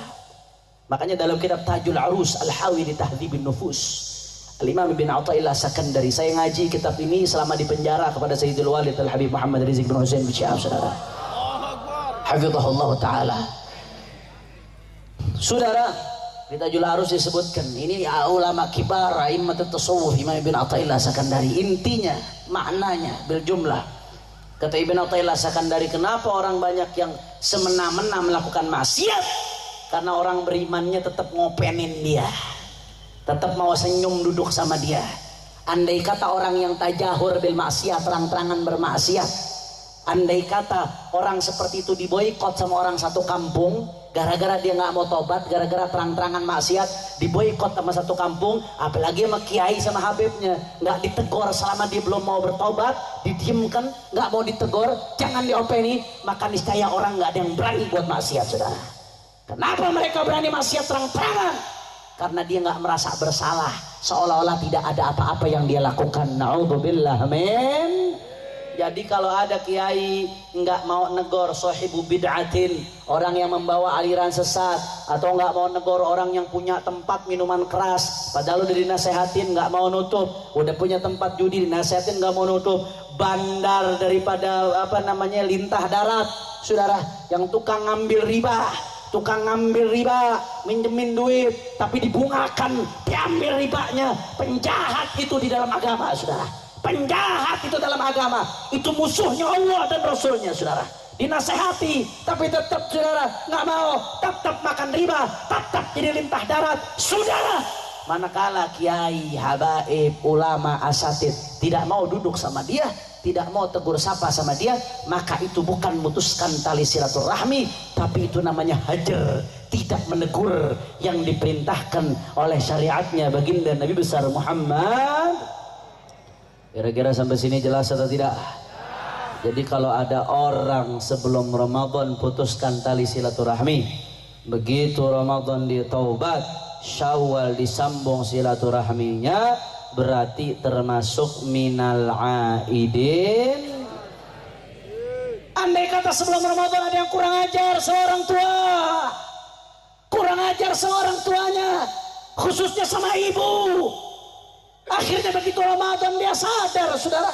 Makanya dalam kitab Tajul Arus Al-Hawi di Tahdhibin Nufus, Al-Imam Ibn Athaillah Sakandari, saya ngaji kitab ini selama di penjara kepada Sayyidul Walid Al-Habib Muhammad Rizik bin Hussein bin Syihab, saudara. Hafizahullah ta'ala. Saudara, di Tajul Arus disebutkan, ini ulama kibar, a'immat at-tasawuf, Imam Ibn Athaillah Sakandari. Intinya, maknanya, bil jumlah. Kata Ibn Athaillah Sakandari, kenapa orang banyak yang semena-mena melakukan maksiat? Karena orang berimannya tetap ngopenin dia, tetap mau senyum duduk sama dia. Andai kata orang yang tajahur bil maksiat, terang-terangan bermaksiat, andai kata orang seperti itu diboikot sama orang satu kampung, gara-gara dia nggak mau tobat, gara-gara terang-terangan maksiat, diboikot sama satu kampung, apalagi sama kiai sama habibnya, nggak ditegur selama dia belum mau bertobat, didiamkan, nggak mau ditegur, jangan diopeni, maka niscaya orang nggak ada yang berani buat maksiat, saudara. Kenapa mereka berani maksiat terang-terangan? Karena dia nggak merasa bersalah, seolah-olah tidak ada apa-apa yang dia lakukan. Na'udzubillah min. Jadi kalau ada kiai nggak mau negor sahibu bid'atin, orang yang membawa aliran sesat, atau nggak mau negor orang yang punya tempat minuman keras, padahal udah dinasehatin nggak mau nutup, udah punya tempat judi dinasehatin nggak mau nutup, bandar daripada lintah darat, saudara, yang tukang ngambil riba, minjemin duit tapi dibungakan, diambil ribanya, penjahat itu di dalam agama, saudara. Penjahat itu dalam agama, itu musuhnya Allah dan Rasulnya, saudara. Dinasehati tapi tetap, saudara, nggak mau, tetap makan riba, tetap jadi lintah darat, saudara. Manakala kiai, habaib, ulama, asatid tidak mau duduk sama dia, tidak mau tegur sapa sama dia, maka itu bukan memutuskan tali silaturahmi, tapi itu namanya hajar, tidak menegur yang diperintahkan oleh syariatnya baginda Nabi besar Muhammad. Kira-kira sampai sini jelas atau tidak? Jadi kalau ada orang sebelum Ramadan putuskan tali silaturahmi, begitu Ramadan dia taubat, Syawal disambung silaturahminya, berarti termasuk minal aidin. Andai kata sebelum Ramadan ada yang kurang ajar seorang tua, kurang ajar seorang tuanya, khususnya sama ibu, akhirnya begitu Ramadan dia sadar, saudara,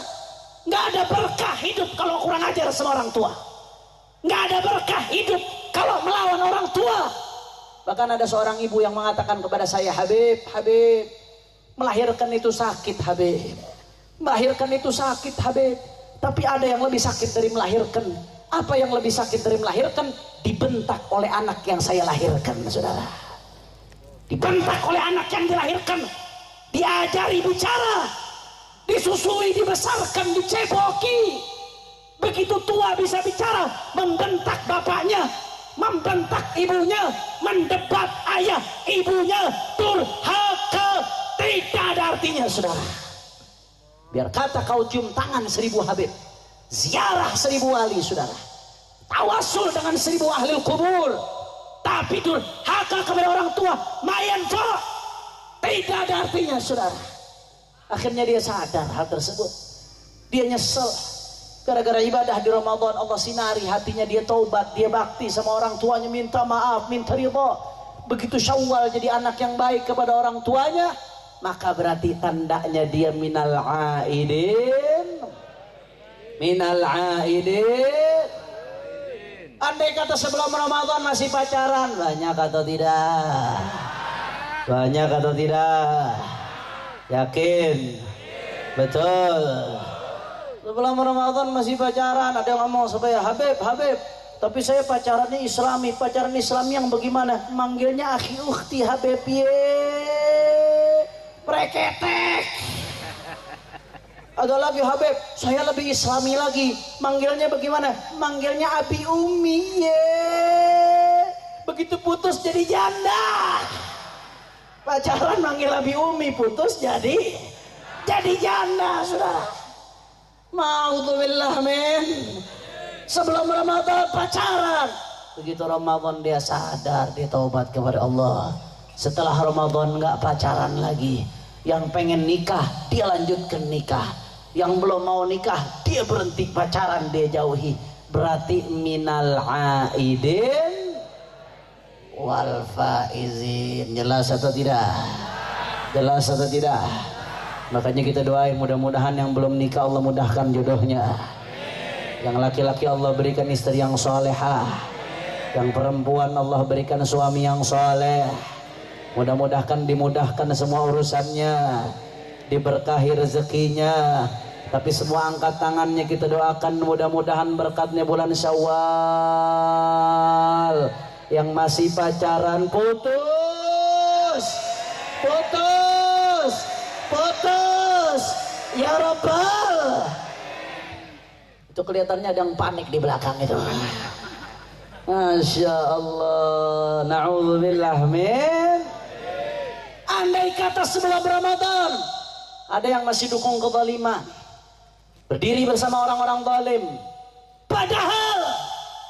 Nggak ada berkah hidup kalau kurang ajar sama orang tua. Nggak ada berkah hidup kalau melawan orang tua. Bahkan ada seorang ibu yang mengatakan kepada saya, Habib, melahirkan itu sakit Habib. Melahirkan itu sakit Habib. Tapi ada yang lebih sakit dari melahirkan. Apa yang lebih sakit dari melahirkan? Dibentak oleh anak yang saya lahirkan, saudara. Dibentak oleh anak yang dilahirkan. Diajari bicara, disusui, dibesarkan, diceboki. Begitu tua bisa bicara, membentak bapaknya, membentak ibunya, mendebat ayah ibunya, durhaka, tidak ada artinya, saudara. Biar kata kau cium tangan 1000 Habib, ziarah 1000 wali, saudara, tawasul dengan 1000 ahli kubur, tapi durhaka kepada orang tua, mayanfa, tidak ada artinya, saudara. Akhirnya dia sadar hal tersebut, dia nyesel. Gara-gara ibadah di Ramadan Allah sinari hatinya, dia taubat, dia bakti sama orang tuanya, minta maaf, minta ridha. Begitu Syawal jadi anak yang baik kepada orang tuanya, maka berarti tandanya dia minal aidin. Andai kata sebelum Ramadan masih pacaran, banyak atau tidak? Banyak atau tidak? Yakin? Betul. Sebelum Ramadan masih pacaran, ada yang ngomong supaya Habib, tapi saya pacarannya Islami. Pacaran Islami yang bagaimana? Manggilnya akhi ukhti Habib ye. Preketek. Ada lagi Habib, saya lebih Islami lagi. Manggilnya bagaimana? Manggilnya abi umi ye. Begitu putus jadi janda. Pacaran manggil abi umi, putus jadi janda, saudara. Ma'udzubillah men. Sebelum Ramadan pacaran, begitu Ramadan dia sadar, dia taubat kepada Allah. Setelah Ramadan nggak pacaran lagi. Yang pengen nikah dia lanjutkan nikah, yang belum mau nikah dia berhenti pacaran, dia jauhi. Berarti minal aidin wal faizin. Jelas atau tidak? Jelas atau tidak? Makanya kita doain mudah-mudahan yang belum nikah Allah mudahkan jodohnya. Yang laki-laki Allah berikan istri yang salehah. Yang perempuan Allah berikan suami yang saleh. Mudah-mudahan dimudahkan semua urusannya, diberkahi rezekinya. Tapi semua angkat tangannya kita doakan mudah-mudahan berkatnya bulan Syawal. Yang masih pacaran putus ya Rabbal. Itu kelihatannya ada yang panik di belakang itu. Masya Allah, na'udzubillah min. Andai kata sebelum Ramadan ada yang masih dukung kezaliman, berdiri bersama orang-orang zalim, padahal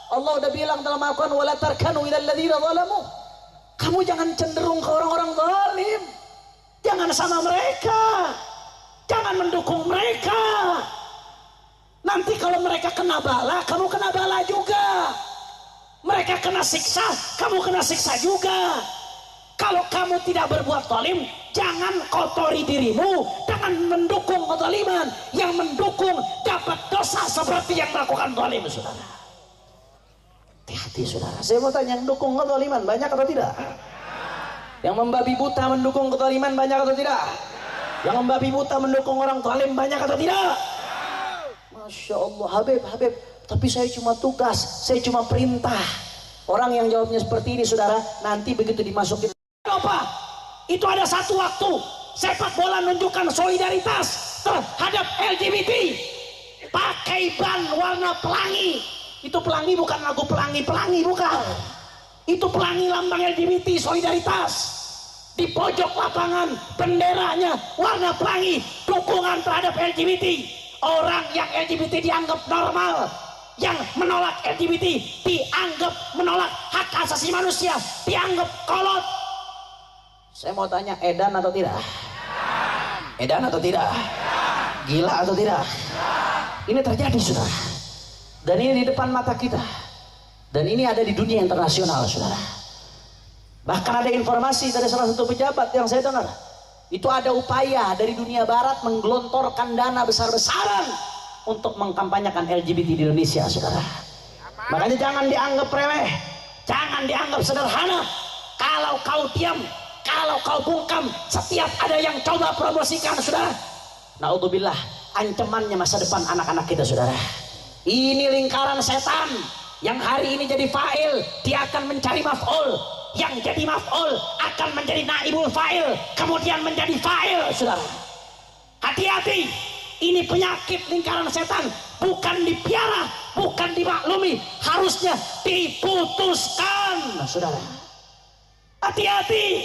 Allah udah bilang dalam Al-Quran, wala tarkanu ilal ladzina zalamu. Kamu jangan cenderung ke orang-orang zalim, jangan sama mereka, jangan mendukung mereka. Nanti kalau mereka kena bala, kamu kena bala juga. Mereka kena siksa, kamu kena siksa juga. Kalau kamu tidak berbuat zalim, jangan kotori dirimu dengan mendukung kezaliman. Yang mendukung dapat dosa seperti yang melakukan zalim, saudara. Hati-hati, saudara. Saya mau tanya, yang mendukung kezaliman banyak atau tidak? Yang membabi buta mendukung kezaliman banyak atau tidak? Yang membabi buta mendukung orang zalim banyak atau tidak? Masya Allah, Habib, tapi saya cuma tugas, saya cuma perintah. Orang yang jawabnya seperti ini, saudara, nanti begitu dimasukin apa? Itu ada satu waktu sepak bola menunjukkan solidaritas terhadap LGBT, pakai ban warna pelangi. Itu pelangi bukan lagu pelangi-pelangi, bukan. Itu pelangi lambang LGBT, solidaritas. Di pojok lapangan benderanya warna pelangi, dukungan terhadap LGBT. Orang yang LGBT dianggap normal, yang menolak LGBT dianggap menolak hak asasi manusia, dianggap kolot. Saya mau tanya, edan atau tidak? Edan atau tidak? Gila atau tidak? Ini terjadi, saudara. Dan ini di depan mata kita. Dan ini ada di dunia internasional, saudara. Bahkan ada informasi dari salah satu pejabat yang saya dengar, itu ada upaya dari dunia barat menggelontorkan dana besar-besaran untuk mengkampanyekan LGBT di Indonesia, saudara. Makanya jangan dianggap remeh, jangan dianggap sederhana. Kalau kau diam, kalau kau bungkam, setiap ada yang coba promosikan, saudara, naudzubillah, ancamannya masa depan anak-anak kita, saudara. Ini lingkaran setan yang hari ini jadi fa'il, dia akan mencari maf'ul, yang jadi maf'ul akan menjadi naibul fa'il, kemudian menjadi fa'il, saudara. Hati-hati, ini penyakit lingkaran setan, bukan dipiara, bukan dimaklumi, harusnya diputuskan, saudara. Hati-hati.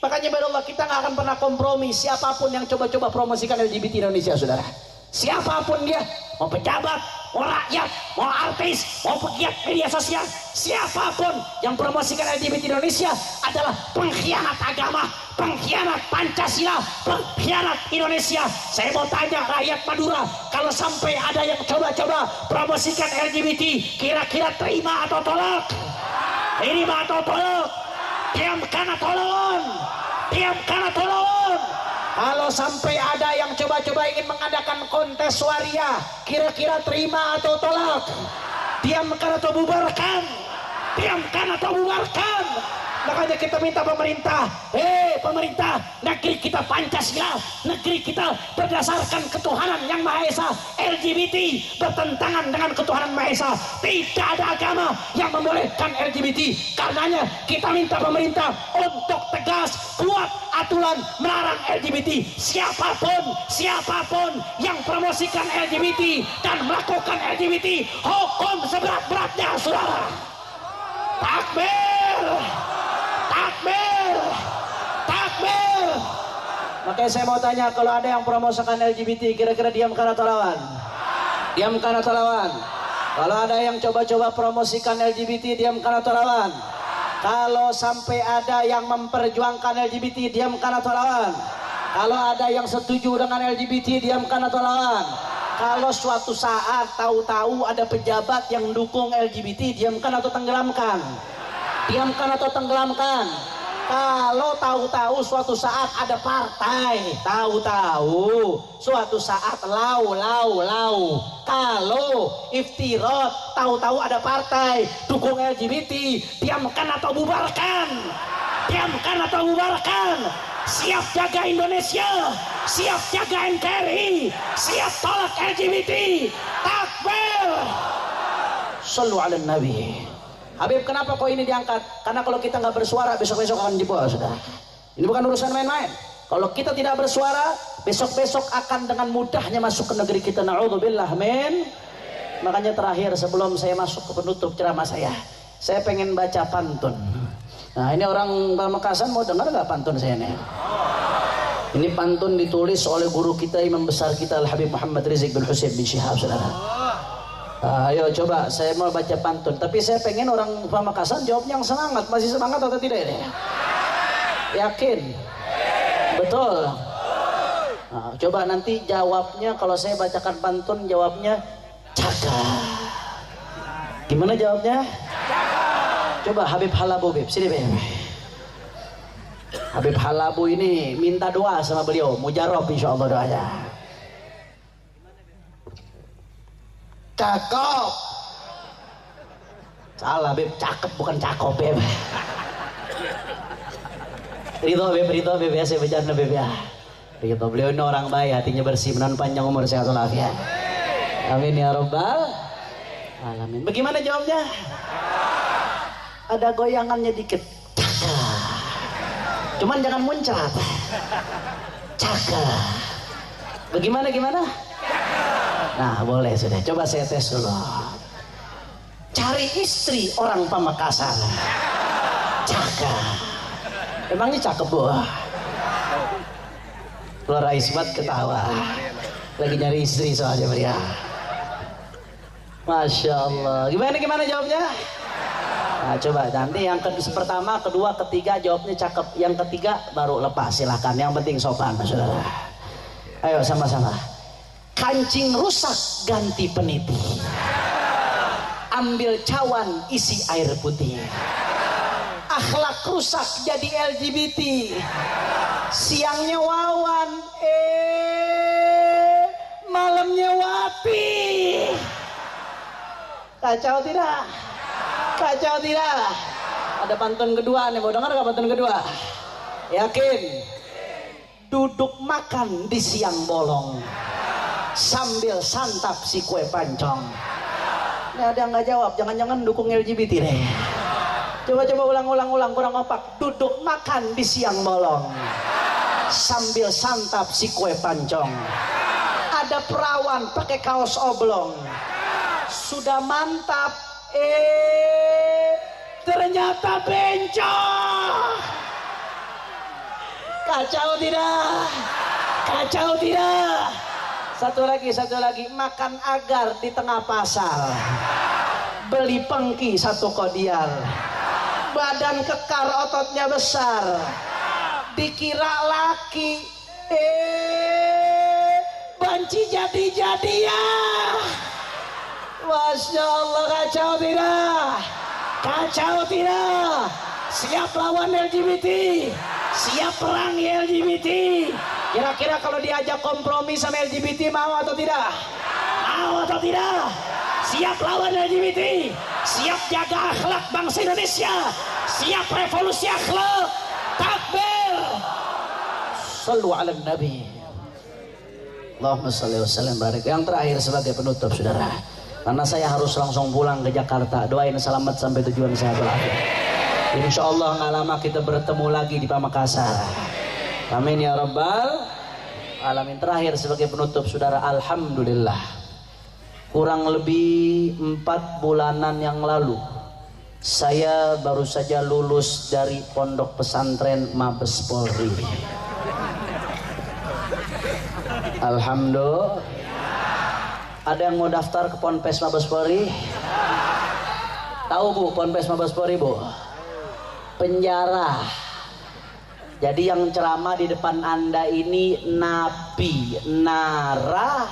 Makanya Allah, kita nggak akan pernah kompromi siapapun yang coba-coba promosikan LGBT Indonesia, saudara. Siapapun dia, mau pejabat, mau rakyat, mau artis, mau pegiat media sosial, siapapun yang promosikan LGBT Indonesia adalah pengkhianat agama, pengkhianat Pancasila, pengkhianat Indonesia. Saya mau tanya rakyat Madura, kalau sampai ada yang coba-coba promosikan LGBT, kira-kira terima atau tolak? Terima atau tolak? Diamkan atau lawan? Diamkan atau lawan? Kalau sampai ada yang coba-coba ingin mengadakan kontes waria, kira-kira terima atau tolak? Diamkan atau bubarkan? Diamkan atau bubarkan? Makanya kita minta pemerintah, pemerintah, negeri kita Pancasila, negeri kita berdasarkan ketuhanan yang Maha Esa. LGBT bertentangan dengan ketuhanan Maha Esa. Tidak ada agama yang membolehkan LGBT. Karenanya kita minta pemerintah untuk tegas, kuat aturan melarang LGBT. Siapapun yang promosikan LGBT dan melakukan LGBT, hukum seberat-beratnya, saudara. Takbir! Takbir! Takbir! Makanya saya mau tanya, kalau ada yang promosikan LGBT, kira-kira diamkan atau lawan? Diamkan atau lawan? Kalau ada yang coba-coba promosikan LGBT, diamkan atau lawan? Kalau sampai ada yang memperjuangkan LGBT, diamkan atau lawan? Kalau ada yang setuju dengan LGBT, diamkan atau lawan? Kalau suatu saat tahu-tahu ada pejabat yang dukung LGBT, diamkan atau tenggelamkan? Diamkan atau tenggelamkan? Kalau tahu-tahu suatu saat ada partai, tahu-tahu suatu saat lau. Kalau iftirat, tahu-tahu ada partai dukung LGBT, diamkan atau bubarkan? Diamkan atau bubarkan? Siap jaga Indonesia, siap jaga NKRI, siap tolak LGBT. Takbir! Shallu ala Nabi. Habib, kenapa kok ini diangkat? Karena kalau kita nggak bersuara, besok-besok akan jebol, sudah. Ini bukan urusan main-main. Kalau kita tidak bersuara, besok-besok akan dengan mudahnya masuk ke negeri kita. Na'udzubillah, amin. Makanya terakhir sebelum saya masuk ke penutup ceramah saya pengen baca pantun. Nah, ini orang Pamekasan mau dengar nggak pantun saya nih? Ini pantun ditulis oleh guru kita, imam besar kita, Al-Habib Muhammad Rizik bin Husain bin Syihab, saudara. Ayo coba, saya mau baca pantun, tapi saya pengen orang Pamekasan jawabnya yang semangat. Masih semangat atau tidak ini? Yakin? Betul? Nah, coba nanti jawabnya, kalau saya bacakan pantun jawabnya cakap. Gimana jawabnya? Coba Habib Halabu, Bib, sini Bib. Habib Halabu ini minta doa sama beliau, mujarab insyaallah doanya. Cakep. Salah Beb, cakep bukan cakep Beb. Ridho Beb ya, saya bercanda Beb ya. Ridho, beliau ini orang baik, hatinya bersih, menahan panjang umur, sehat walafiat. Amin ya rabbal alamin. Bagaimana jawabnya? Ada goyangannya dikit. Cakep. Cuman jangan muncrat. Cakep. Bagaimana gimana? Nah, boleh sudah. Coba saya tes dulu. Cari istri orang Pamekasan. Cakep. Emangnya cakep, Bu? Keluar Isbat ketawa. Lagi nyari istri soalnya dia. Masya Allah. Gimana jawabnya? Nah, coba nanti yang pertama, kedua, ketiga jawabnya cakep. Yang ketiga baru lepas, silahkan. Yang penting sopan, saudara. Ayo sama-sama. Kancing rusak ganti peniti, ambil cawan isi air putih. Akhlak rusak jadi LGBT, siangnya wawan, malamnya wapi. Kacau tidak? Kacau tidak? Ada pantun kedua nih, mau dengar gak pantun kedua? Yakin? Duduk makan di siang bolong sambil santap si kue pancong. Ini ada yang nggak jawab, jangan-jangan dukung LGBT deh. Coba ulang kurang opak. Duduk makan di siang bolong sambil santap si kue pancong. Ada perawan pakai kaos oblong, sudah mantap, ternyata bencong. Kacau tidak? Kacau tidak? Satu lagi, makan agar di tengah pasar, beli pengki 1 kodial, badan kekar ototnya besar, dikira laki, banci jadi-jadian. Masya Allah, kacau tidak? Kacau tidak? Siap lawan LGBT, siap perang LGBT. Kira-kira kalau diajak kompromi sama LGBT mau atau tidak? Mau atau tidak? Siap lawan LGBT, siap jaga akhlak bangsa Indonesia, siap revolusi akhlak. Takbir. Sallu ala Nabi. Allahumma salli wa sallim barik. Yang terakhir sebagai penutup saudara, karena saya harus langsung pulang ke Jakarta, doain selamat sampai tujuan saya berakhir. Insya Allah nggak lama kita bertemu lagi di Pamekasan. Amin ya rabbal alamin. Terakhir sebagai penutup saudara, alhamdulillah kurang lebih 4 bulanan yang lalu saya baru saja lulus dari pondok pesantren Mabes Polri. Alhamdulillah. Ada yang mau daftar ke Ponpes Mabes Polri? Tahu Bu, Ponpes Mabes Polri Bu? Penjara. Jadi yang ceramah di depan Anda ini Nabi Nara.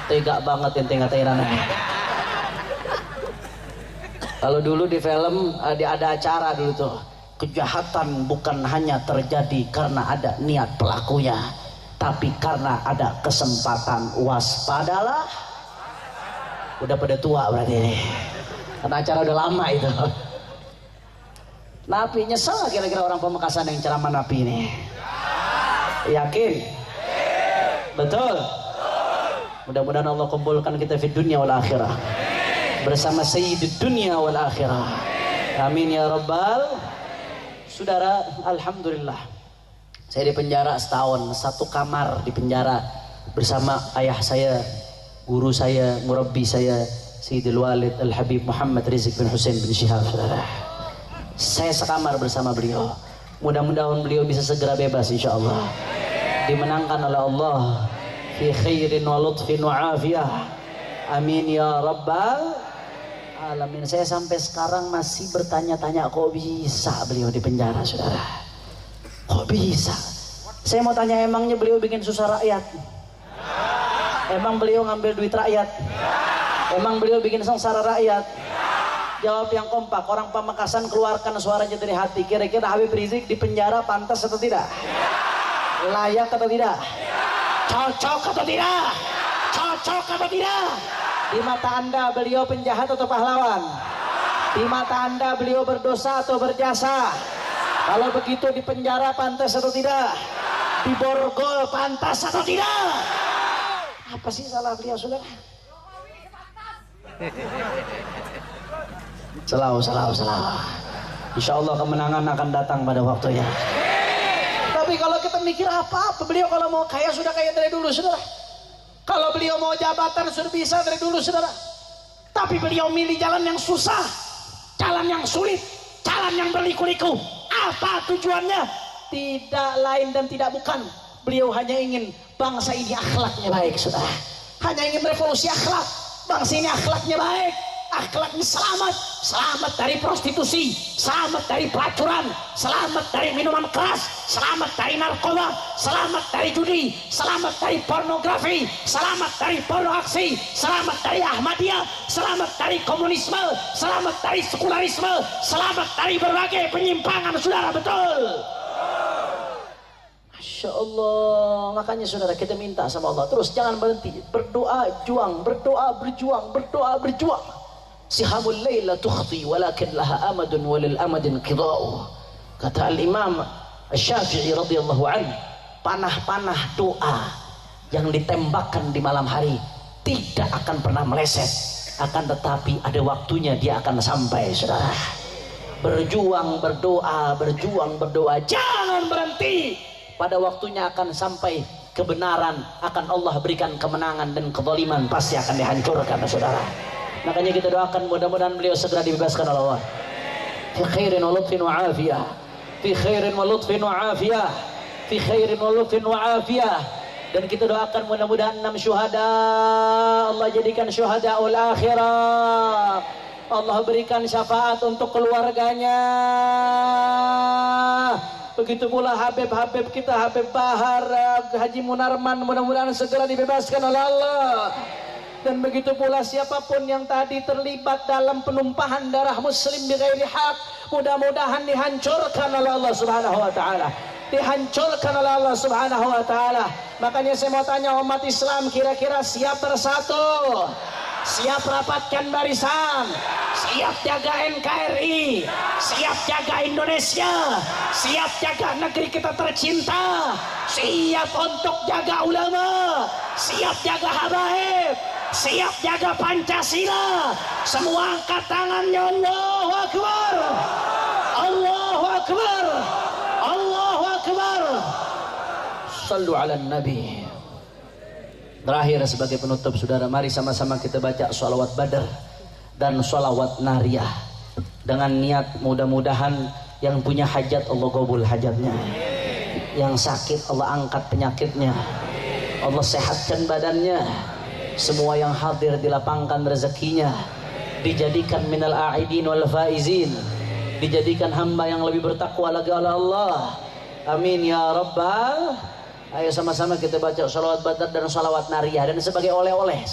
Tega banget yang tengah-tengah. Kalau dulu di film ada acara dulu tuh, kejahatan bukan hanya terjadi karena ada niat pelakunya, tapi karena ada kesempatan. Waspadalah. Udah pada tua berarti ini, karena acara udah lama itu. Nabi nyesel kira-kira orang Pamekasan yang ceramah Nabi ini? Yakin? Betul? Mudah-mudahan Allah kumpulkan kita di dunia wal akhirah bersama Sayyidid dunia wal akhirah. Amin ya rabbal. Saudara, alhamdulillah saya di penjara setahun, 1 kamar di penjara bersama ayah saya, guru saya, murabbi saya, Sayyidul Walid Al-Habib Muhammad Rizik bin Hussein bin Syihab. Saudara, saya sekamar bersama beliau. Mudah-mudahan beliau bisa segera bebas insyaallah, dimenangkan oleh Allah fi khairin wa lutfin wa afiyah. Amin ya rabbal alamin. Saya sampai sekarang masih bertanya-tanya, kok bisa beliau di penjara saudara? Kok bisa? Saya mau tanya, emangnya beliau bikin susah rakyat? Emang beliau ngambil duit rakyat? Emang beliau bikin sengsara rakyat? Jawab yang kompak, orang Pamekasan keluarkan suaranya dari hati. Kira-kira Habib Rizik di penjara pantas atau tidak? Layak atau tidak? Cocok atau tidak? Cocok atau tidak? Di mata Anda beliau penjahat atau pahlawan? Di mata Anda beliau berdosa atau berjasa? Kalau begitu di penjara pantas atau tidak? Di borgol pantas atau tidak? Apa sih salah beliau saudara? Salah. Insya Allah kemenangan akan datang pada waktunya. Tapi kalau kita mikir apa beliau kalau mau kaya sudah kaya dari dulu saudara. Kalau beliau mau jabatan sudah bisa dari dulu saudara. Tapi beliau milih jalan yang susah, jalan yang sulit, jalan yang berliku-liku. Apa tujuannya? Tidak lain dan tidak bukan, beliau hanya ingin bangsa ini akhlaknya baik saudara. Hanya ingin revolusi akhlak. Bangsa ini akhlaknya baik, akhlaknya selamat dari prostitusi, selamat dari pelacuran, selamat dari minuman keras, selamat dari narkoba, selamat dari judi, selamat dari pornografi, selamat dari porno aksi, selamat dari Ahmadiyah, selamat dari komunisme, selamat dari sekularisme, selamat dari berbagai penyimpangan saudara. Betul? Masya Allah. Makanya saudara kita minta sama Allah terus, jangan berhenti berdoa, juang, berdoa, berjuang, berdoa, berjuang. Sihamul laila tukhti walakin laha amadun walil amadin qida'u. Kata Al-Imam Asy-Syafi'i radhiyallahu anhu, panah-panah doa yang ditembakkan di malam hari tidak akan pernah meleset, akan tetapi ada waktunya dia akan sampai. Saudara, berjuang berdoa, berjuang berdoa, jangan berhenti. Pada waktunya akan sampai kebenaran, akan Allah berikan kemenangan, dan kezaliman pasti akan dihancurkan. Saudara, makanya kita doakan mudah-mudahan beliau segera dibebaskan oleh Allah. Fi khairin wa lutfin wa afiyah, fi khairin wa lutfin wa afiyah, fi khairin wa lutfin wa afiyah. Dan kita doakan mudah-mudahan 6 syuhada Allah jadikan syuhadaul akhirah. Allah berikan syafaat untuk keluarganya. Begitu pula Habib-Habib kita, Habib Bahar, Haji Munarman, mudah-mudahan segera dibebaskan oleh Allah. Dan begitu pula siapapun yang tadi terlibat dalam penumpahan darah muslim bighairi haq, mudah-mudahan dihancurkan oleh Allah Subhanahu wa taala. Dihancurkan oleh Allah Subhanahu wa taala. Makanya saya mau tanya umat Islam, kira-kira siap bersatu? Siap rapatkan barisan? Siap jaga NKRI? Siap jaga Indonesia? Siap jaga negeri kita tercinta? Siap untuk jaga ulama? Siap jaga habaib? Siap jaga Pancasila? Semua angkat tangannya. Allahu Akbar, Allahu Akbar, Allahu Akbar. Sallu ala Nabi. Terakhir sebagai penutup, saudara, mari sama-sama kita baca sholawat Badar dan sholawat Nariyah dengan niat mudah-mudahan yang punya hajat Allah qabul hajatnya, yang sakit Allah angkat penyakitnya, Allah sehatkan badannya, semua yang hadir dilapangkan rezekinya, dijadikan minal a'idin wal faizin, dijadikan hamba yang lebih bertakwa lagi oleh Allah. Amin ya rabbal. Ayo sama-sama kita baca sholawat Badar dan sholawat Nariyah, dan sebagai oleh-oleh,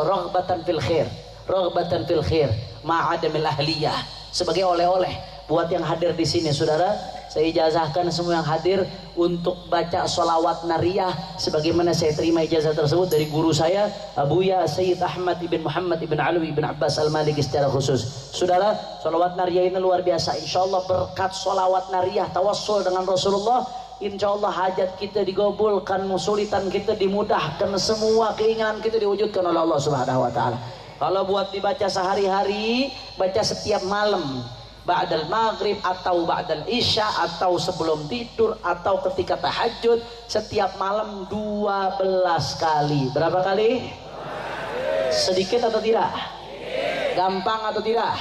raghbatan fil khair, raghbatan fil khair ma'adamil ahliyah, sebagai oleh-oleh buat yang hadir di sini. Saudara, saya ijazahkan semua yang hadir untuk baca sholawat Nariyah sebagaimana saya terima ijazah tersebut dari guru saya Abuya Sayyid Ahmad ibn Muhammad ibn Alwi ibn Abbas Al-Maliki secara khusus. Saudara, sholawat Nariyah ini luar biasa. Insyaallah berkat sholawat Nariyah, tawassul dengan Rasulullah, insyaallah hajat kita digabulkan, kesulitan kita dimudahkan, semua keinginan kita diwujudkan oleh Allah Subhanahu wa taala. Kalau buat dibaca sehari-hari, baca setiap malam, ba'dal maghrib atau ba'dal isya atau sebelum tidur atau ketika tahajud, setiap malam 12 kali. Berapa kali? Sedikit atau tidak? Gampang atau tidak?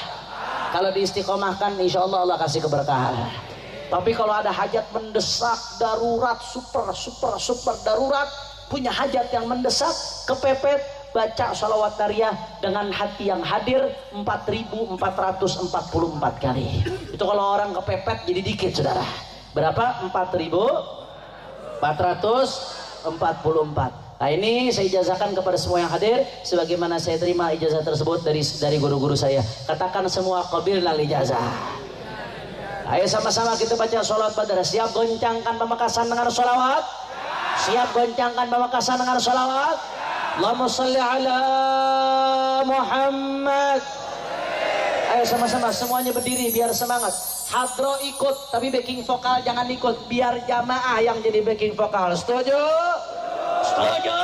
Kalau diistiqomahkan, insyaallah Allah kasih keberkahan. Tapi kalau ada hajat mendesak, darurat, super darurat, punya hajat yang mendesak, kepepet, baca sholawat Nariyah dengan hati yang hadir 4.444 kali. Itu kalau orang kepepet jadi dikit, saudara. Berapa? 4.444. Nah, ini saya ijazahkan kepada semua yang hadir sebagaimana saya terima ijazah tersebut dari guru-guru saya. Katakan semua qabilnal ijazah. Ayo sama-sama kita baca sholawat Badar. Siap goncangkan pamekasan dengan sholawat? Siap goncangkan pamekasan dengan sholawat? Allahumma sholli ala Muhammad. Ayo sama-sama semuanya berdiri biar semangat. Hadro ikut, tapi backing vokal jangan ikut, biar jamaah yang jadi backing vokal. Setuju? Setuju?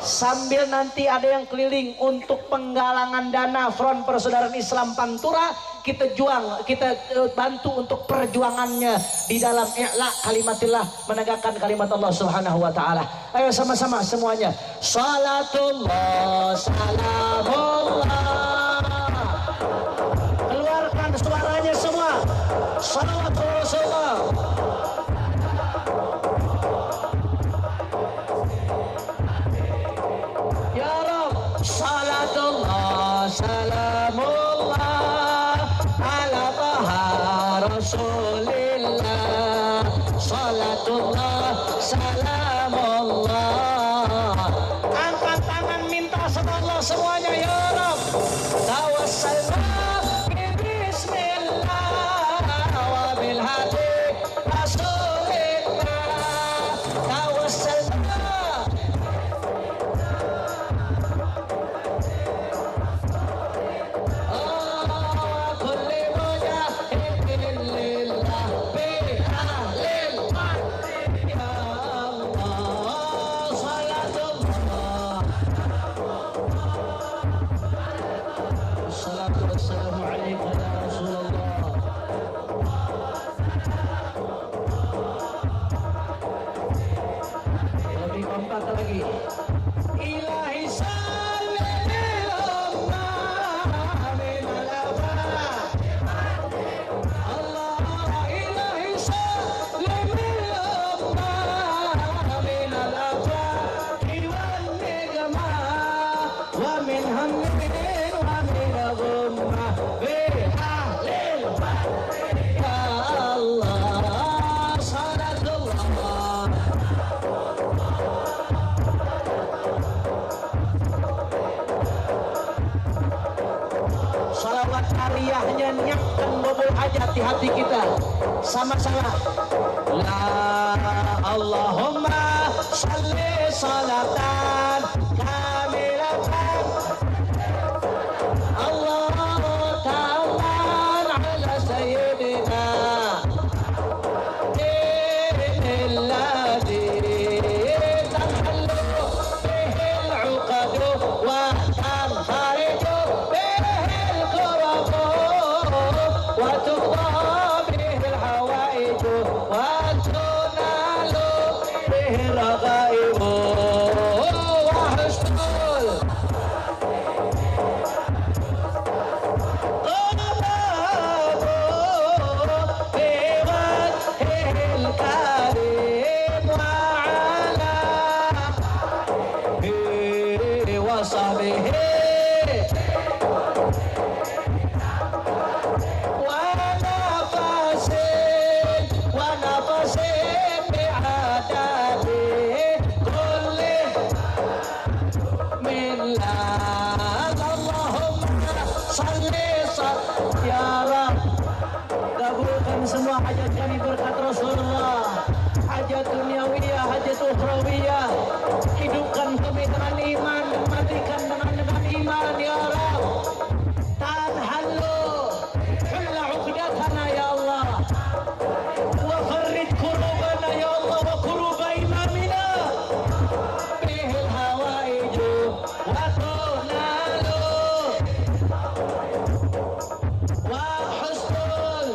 Sambil nanti ada yang keliling untuk penggalangan dana Front Persaudaraan Islam Pantura, kita bantu untuk perjuangannya di dalam i'la kalimatillah, menegakkan kalimat Allah Subhanahu wa taala. Ayo sama-sama semuanya. Salatullah, salamullah. Keluarkan suaranya semua. Salawatullah Rasulullah. Ya Rabb, salatullah, salamullah ala taha Rasulillah. Salatullah, salamullah. Angkat tangan minta sama Allah semuanya. Ya Rabb, tawassalna bismillah wa bil habib Rasulillah. patah lagi. Ilahi salawat aliyahnya nyiapkan bobol hajat di hati kita sama-sama. La Allahumma salli salatan kamilatan Allah ta'ala ala sayyidina alladhi tanhallu bihil uqadu wa tanfariju semua hajat kami berkat Rasulullah, hajat duniawiyah, hajat ukhrawiyah. Hidupkan kami dengan iman, matikan dengan iman ya Rabb. Tanhallu kulla uqdatana ya Allah, wa farrid kurubana ya Allah, wa kuruba imamina bihil hawaiju wa tunalu wa husnul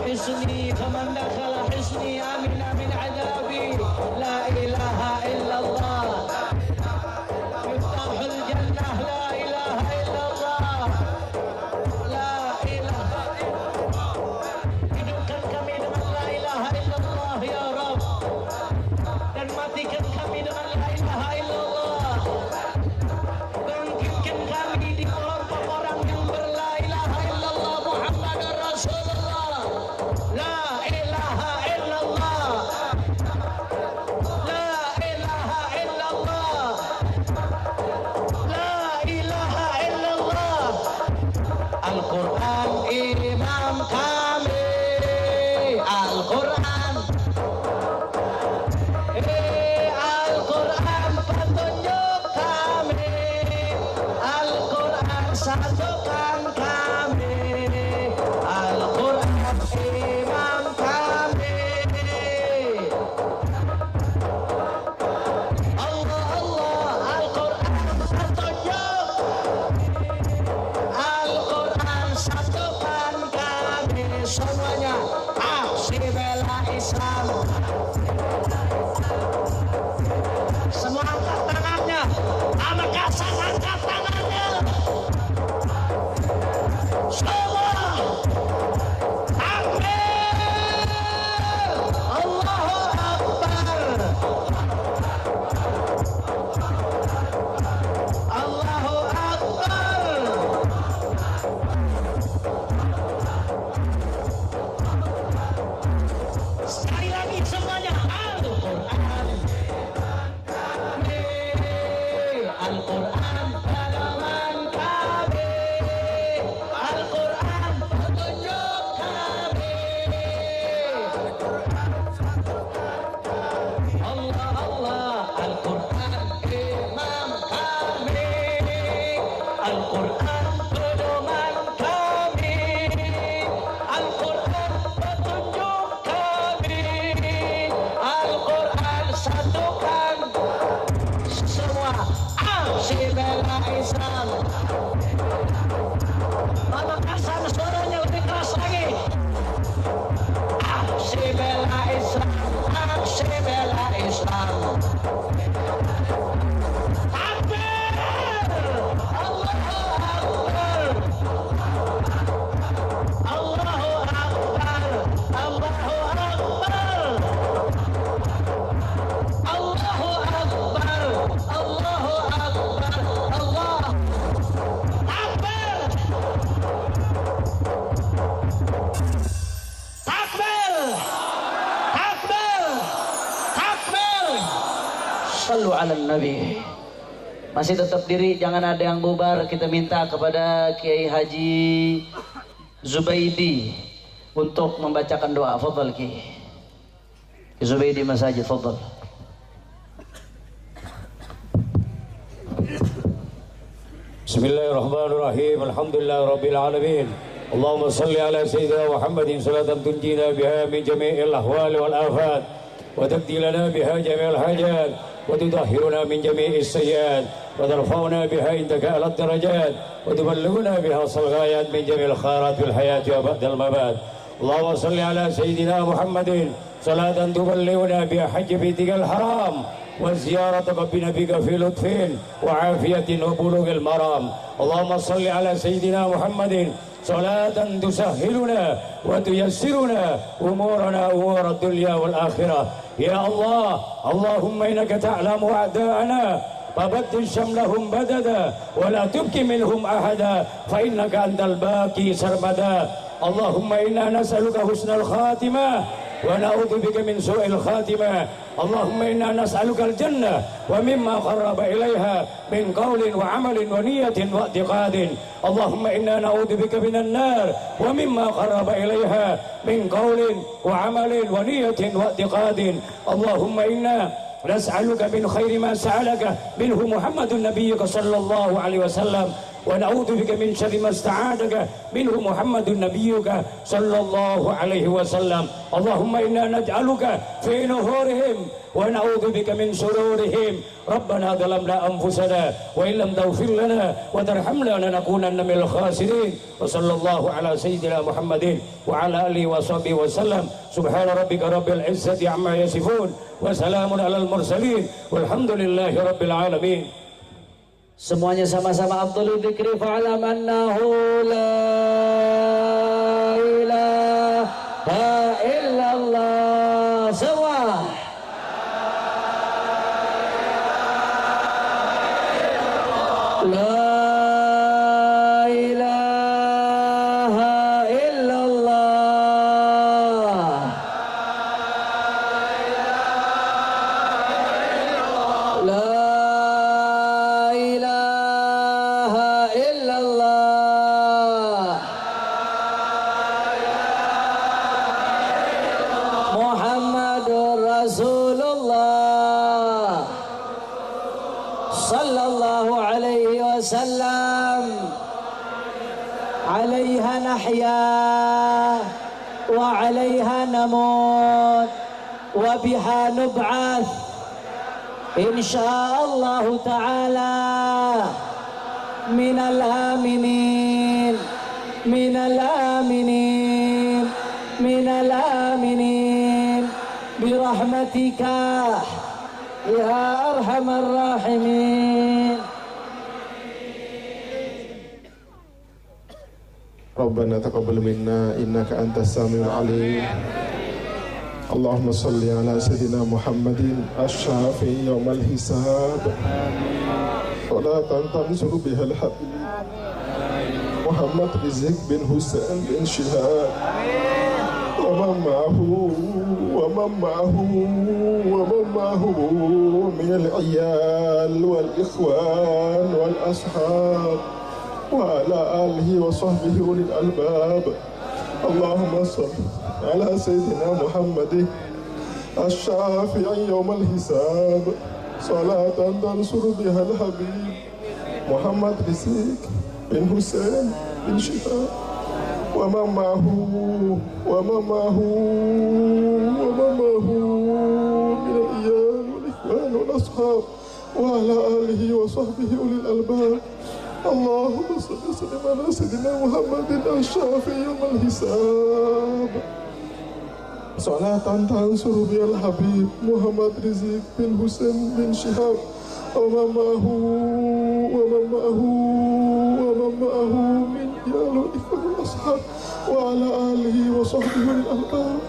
حسني فمن دخل حسني آمن من عذابي لا إله إلا الله مفتاح الجنة لا إله إلا الله لا إله hidupkan kami dengan la ilaha illallah ya Rabb dan matikan kami dengan la ilaha illallah. Bangkitkan kami di kelompok orang yang berla ilaha illallah Muhammad Rasulullah. La ilaha illallah, la ilaha illallah, la ilaha illallah. Al-Quran imam kami, Al-Quran, Al-Quran petunjuk kami, Al-Quran satukan kami, Al-Quran imam kami. Allah Allah, Al-Quran petunjuk, Al-Quran satukan kami semuanya. Aksi bela Islam. Semua angkat tangannya, Amakasan angkat tangannya. Semua takbir, Allahu Akbar, Allahu Akbar. Sekali lagi semuanya, Al-Quran, Al-Quran halaman kami, bela Islam. Pamekasan suaranya lebih keras lagi. Aksi bela Islam, aksi bela Islam. Sallu ala Nabi. Masih tetap diri, jangan ada yang bubar. Kita minta kepada Kiai Haji Zubaidi untuk membacakan doa. Fadhal Ki Zubaidi Masajid, fadhal. Bismillahirrahmanirrahim. Alhamdulillahirabbil alamin. Allahumma salli ala sayyidina Muhammadin salatan tunjina biha min jami'il ahwali wal afat wa taqdi lana biha jami'al hajat وتطهرنا من جميع السيئات وترفعنا بها عندك على الدرجات وتبلغنا بها الغايات من جميع الخيرات في الحياة وبعد الممات. اللهم صل على سيدنا محمد صلاة تبلغنا بها حج بيتك الحرام وزيارتك بنبيك في لطف وعافية وبلوغ المرام. اللهم صل على سيدنا محمد صلاة تسهلنا وتيسرنا أمورنا أمور الدنيا والآخرة. يا الله اللهم إنك تعلم أعداءنا فبدل شملهم بددا ولا تبكي منهم أحدا فإنك أنت الباقي سرمدا. اللهم إنا نسألك حسن الخاتمة ونعوذ بك من سوء الخاتمة. اللهم إنا نسألك الجنة ومما قرب إليها من قول وعمل ونية واعتقاد. اللهم إنا نعوذ بك من النار ومما قرب إليها من قول وعمل ونية واعتقاد. اللهم إنا نسألك من خير ما سألك منه محمد نبيك صلى الله عليه وسلم ونعوذ بك من شر ما استعاذك منه محمد نبيك صلى الله عليه وسلم. اللهم إنا نجعلك في نهورهم ونعوذ بك من شرورهم. ربنا ظلمنا أنفسنا وإن لم تغفر لنا وترحمنا لنكونن من الخاسرين. وصلى الله على سيدنا محمد وعلى آله وصحبه وسلم. سبحان ربك رب العزة عما يصفون وسلام على المرسلين والحمد لله رب العالمين. Semuanya sama-sama Abdul Dzikri fa'alam annahu la ilaha illallah. Semua la ilaha illallah. La عليها نحيا وعليها نموت وبها نبعث إن شاء الله تعالى من الآمنين من الآمنين من الآمنين برحمتك يا أرحم الراحمين. ربنا تقبل منا إنك أنت السميع العليم. اللهم صل على سيدنا محمد الشافي يوم الحساب صلاة تنصر بها الحبيب محمد رزق بن حسين بن شهاب ومن معه من العيال والإخوان والأصحاب وعلى آله وصحبه أولي الألباب. اللهم صل على سيدنا محمد الشافع يوم الحساب صلاة تنصر بها الحبيب محمد رزق بن حسين بن شهاب ومن معه من الإيال والإخوان والأصحاب وعلى آله وصحبه أولي الألباب. اللهم صل وسلم على سيدنا محمد الشافي يوم الحساب. صلاة تنصر بها الحبيب محمد رزق بن حسين بن شهاب ومن معه من رجال الإخوة والأصحاب وعلى آله وصحبه الألباب.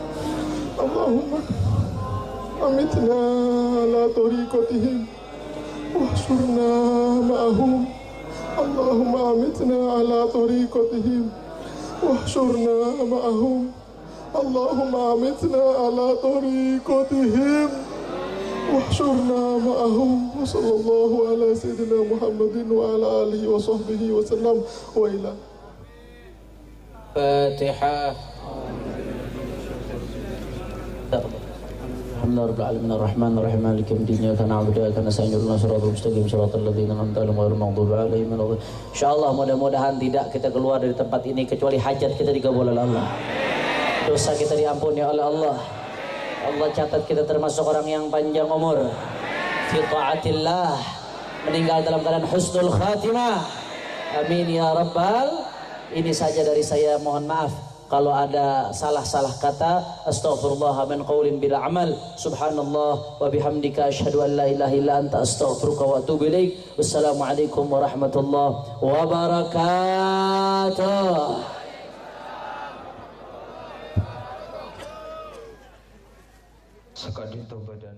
اللهم أمتنا على طريقتهم واحشرنا معهم. اللهم أمتنا على طريقتهم واحشرنا معهم. اللهم أمتنا على طريقتهم واحشرنا معهم. وصلى الله على سيدنا محمد وعلى آله وصحبه وسلم وإلى فاتحة. Alhamdulillah alamin arrahmanir rahim maliki yaumiddin iyyaka na'budu wa iyyaka nasta'in ihdinas siratal mustaqim siratal ladzina an'amta 'alaihim ghairil maghdubi 'alaihim waladdallin. Insyaallah mudah-mudahan tidak kita keluar dari tempat ini kecuali hajat kita dikabul oleh Allah. Dosa kita diampuni oleh Allah. Allah catat kita termasuk orang yang panjang umur fi taatillah, meninggal dalam keadaan husnul khatimah. Amin ya rabbal. Ini saja dari saya, mohon maaf kalau ada salah-salah kata. Astaghfirullah min qaulin bila amal. Subhanallah wa bihamdika asyhadu an la ilaha illa anta astaghfiruka wa atubu ilaik. Wassalamualaikum warahmatullahi wabarakatuh. Sekadar badan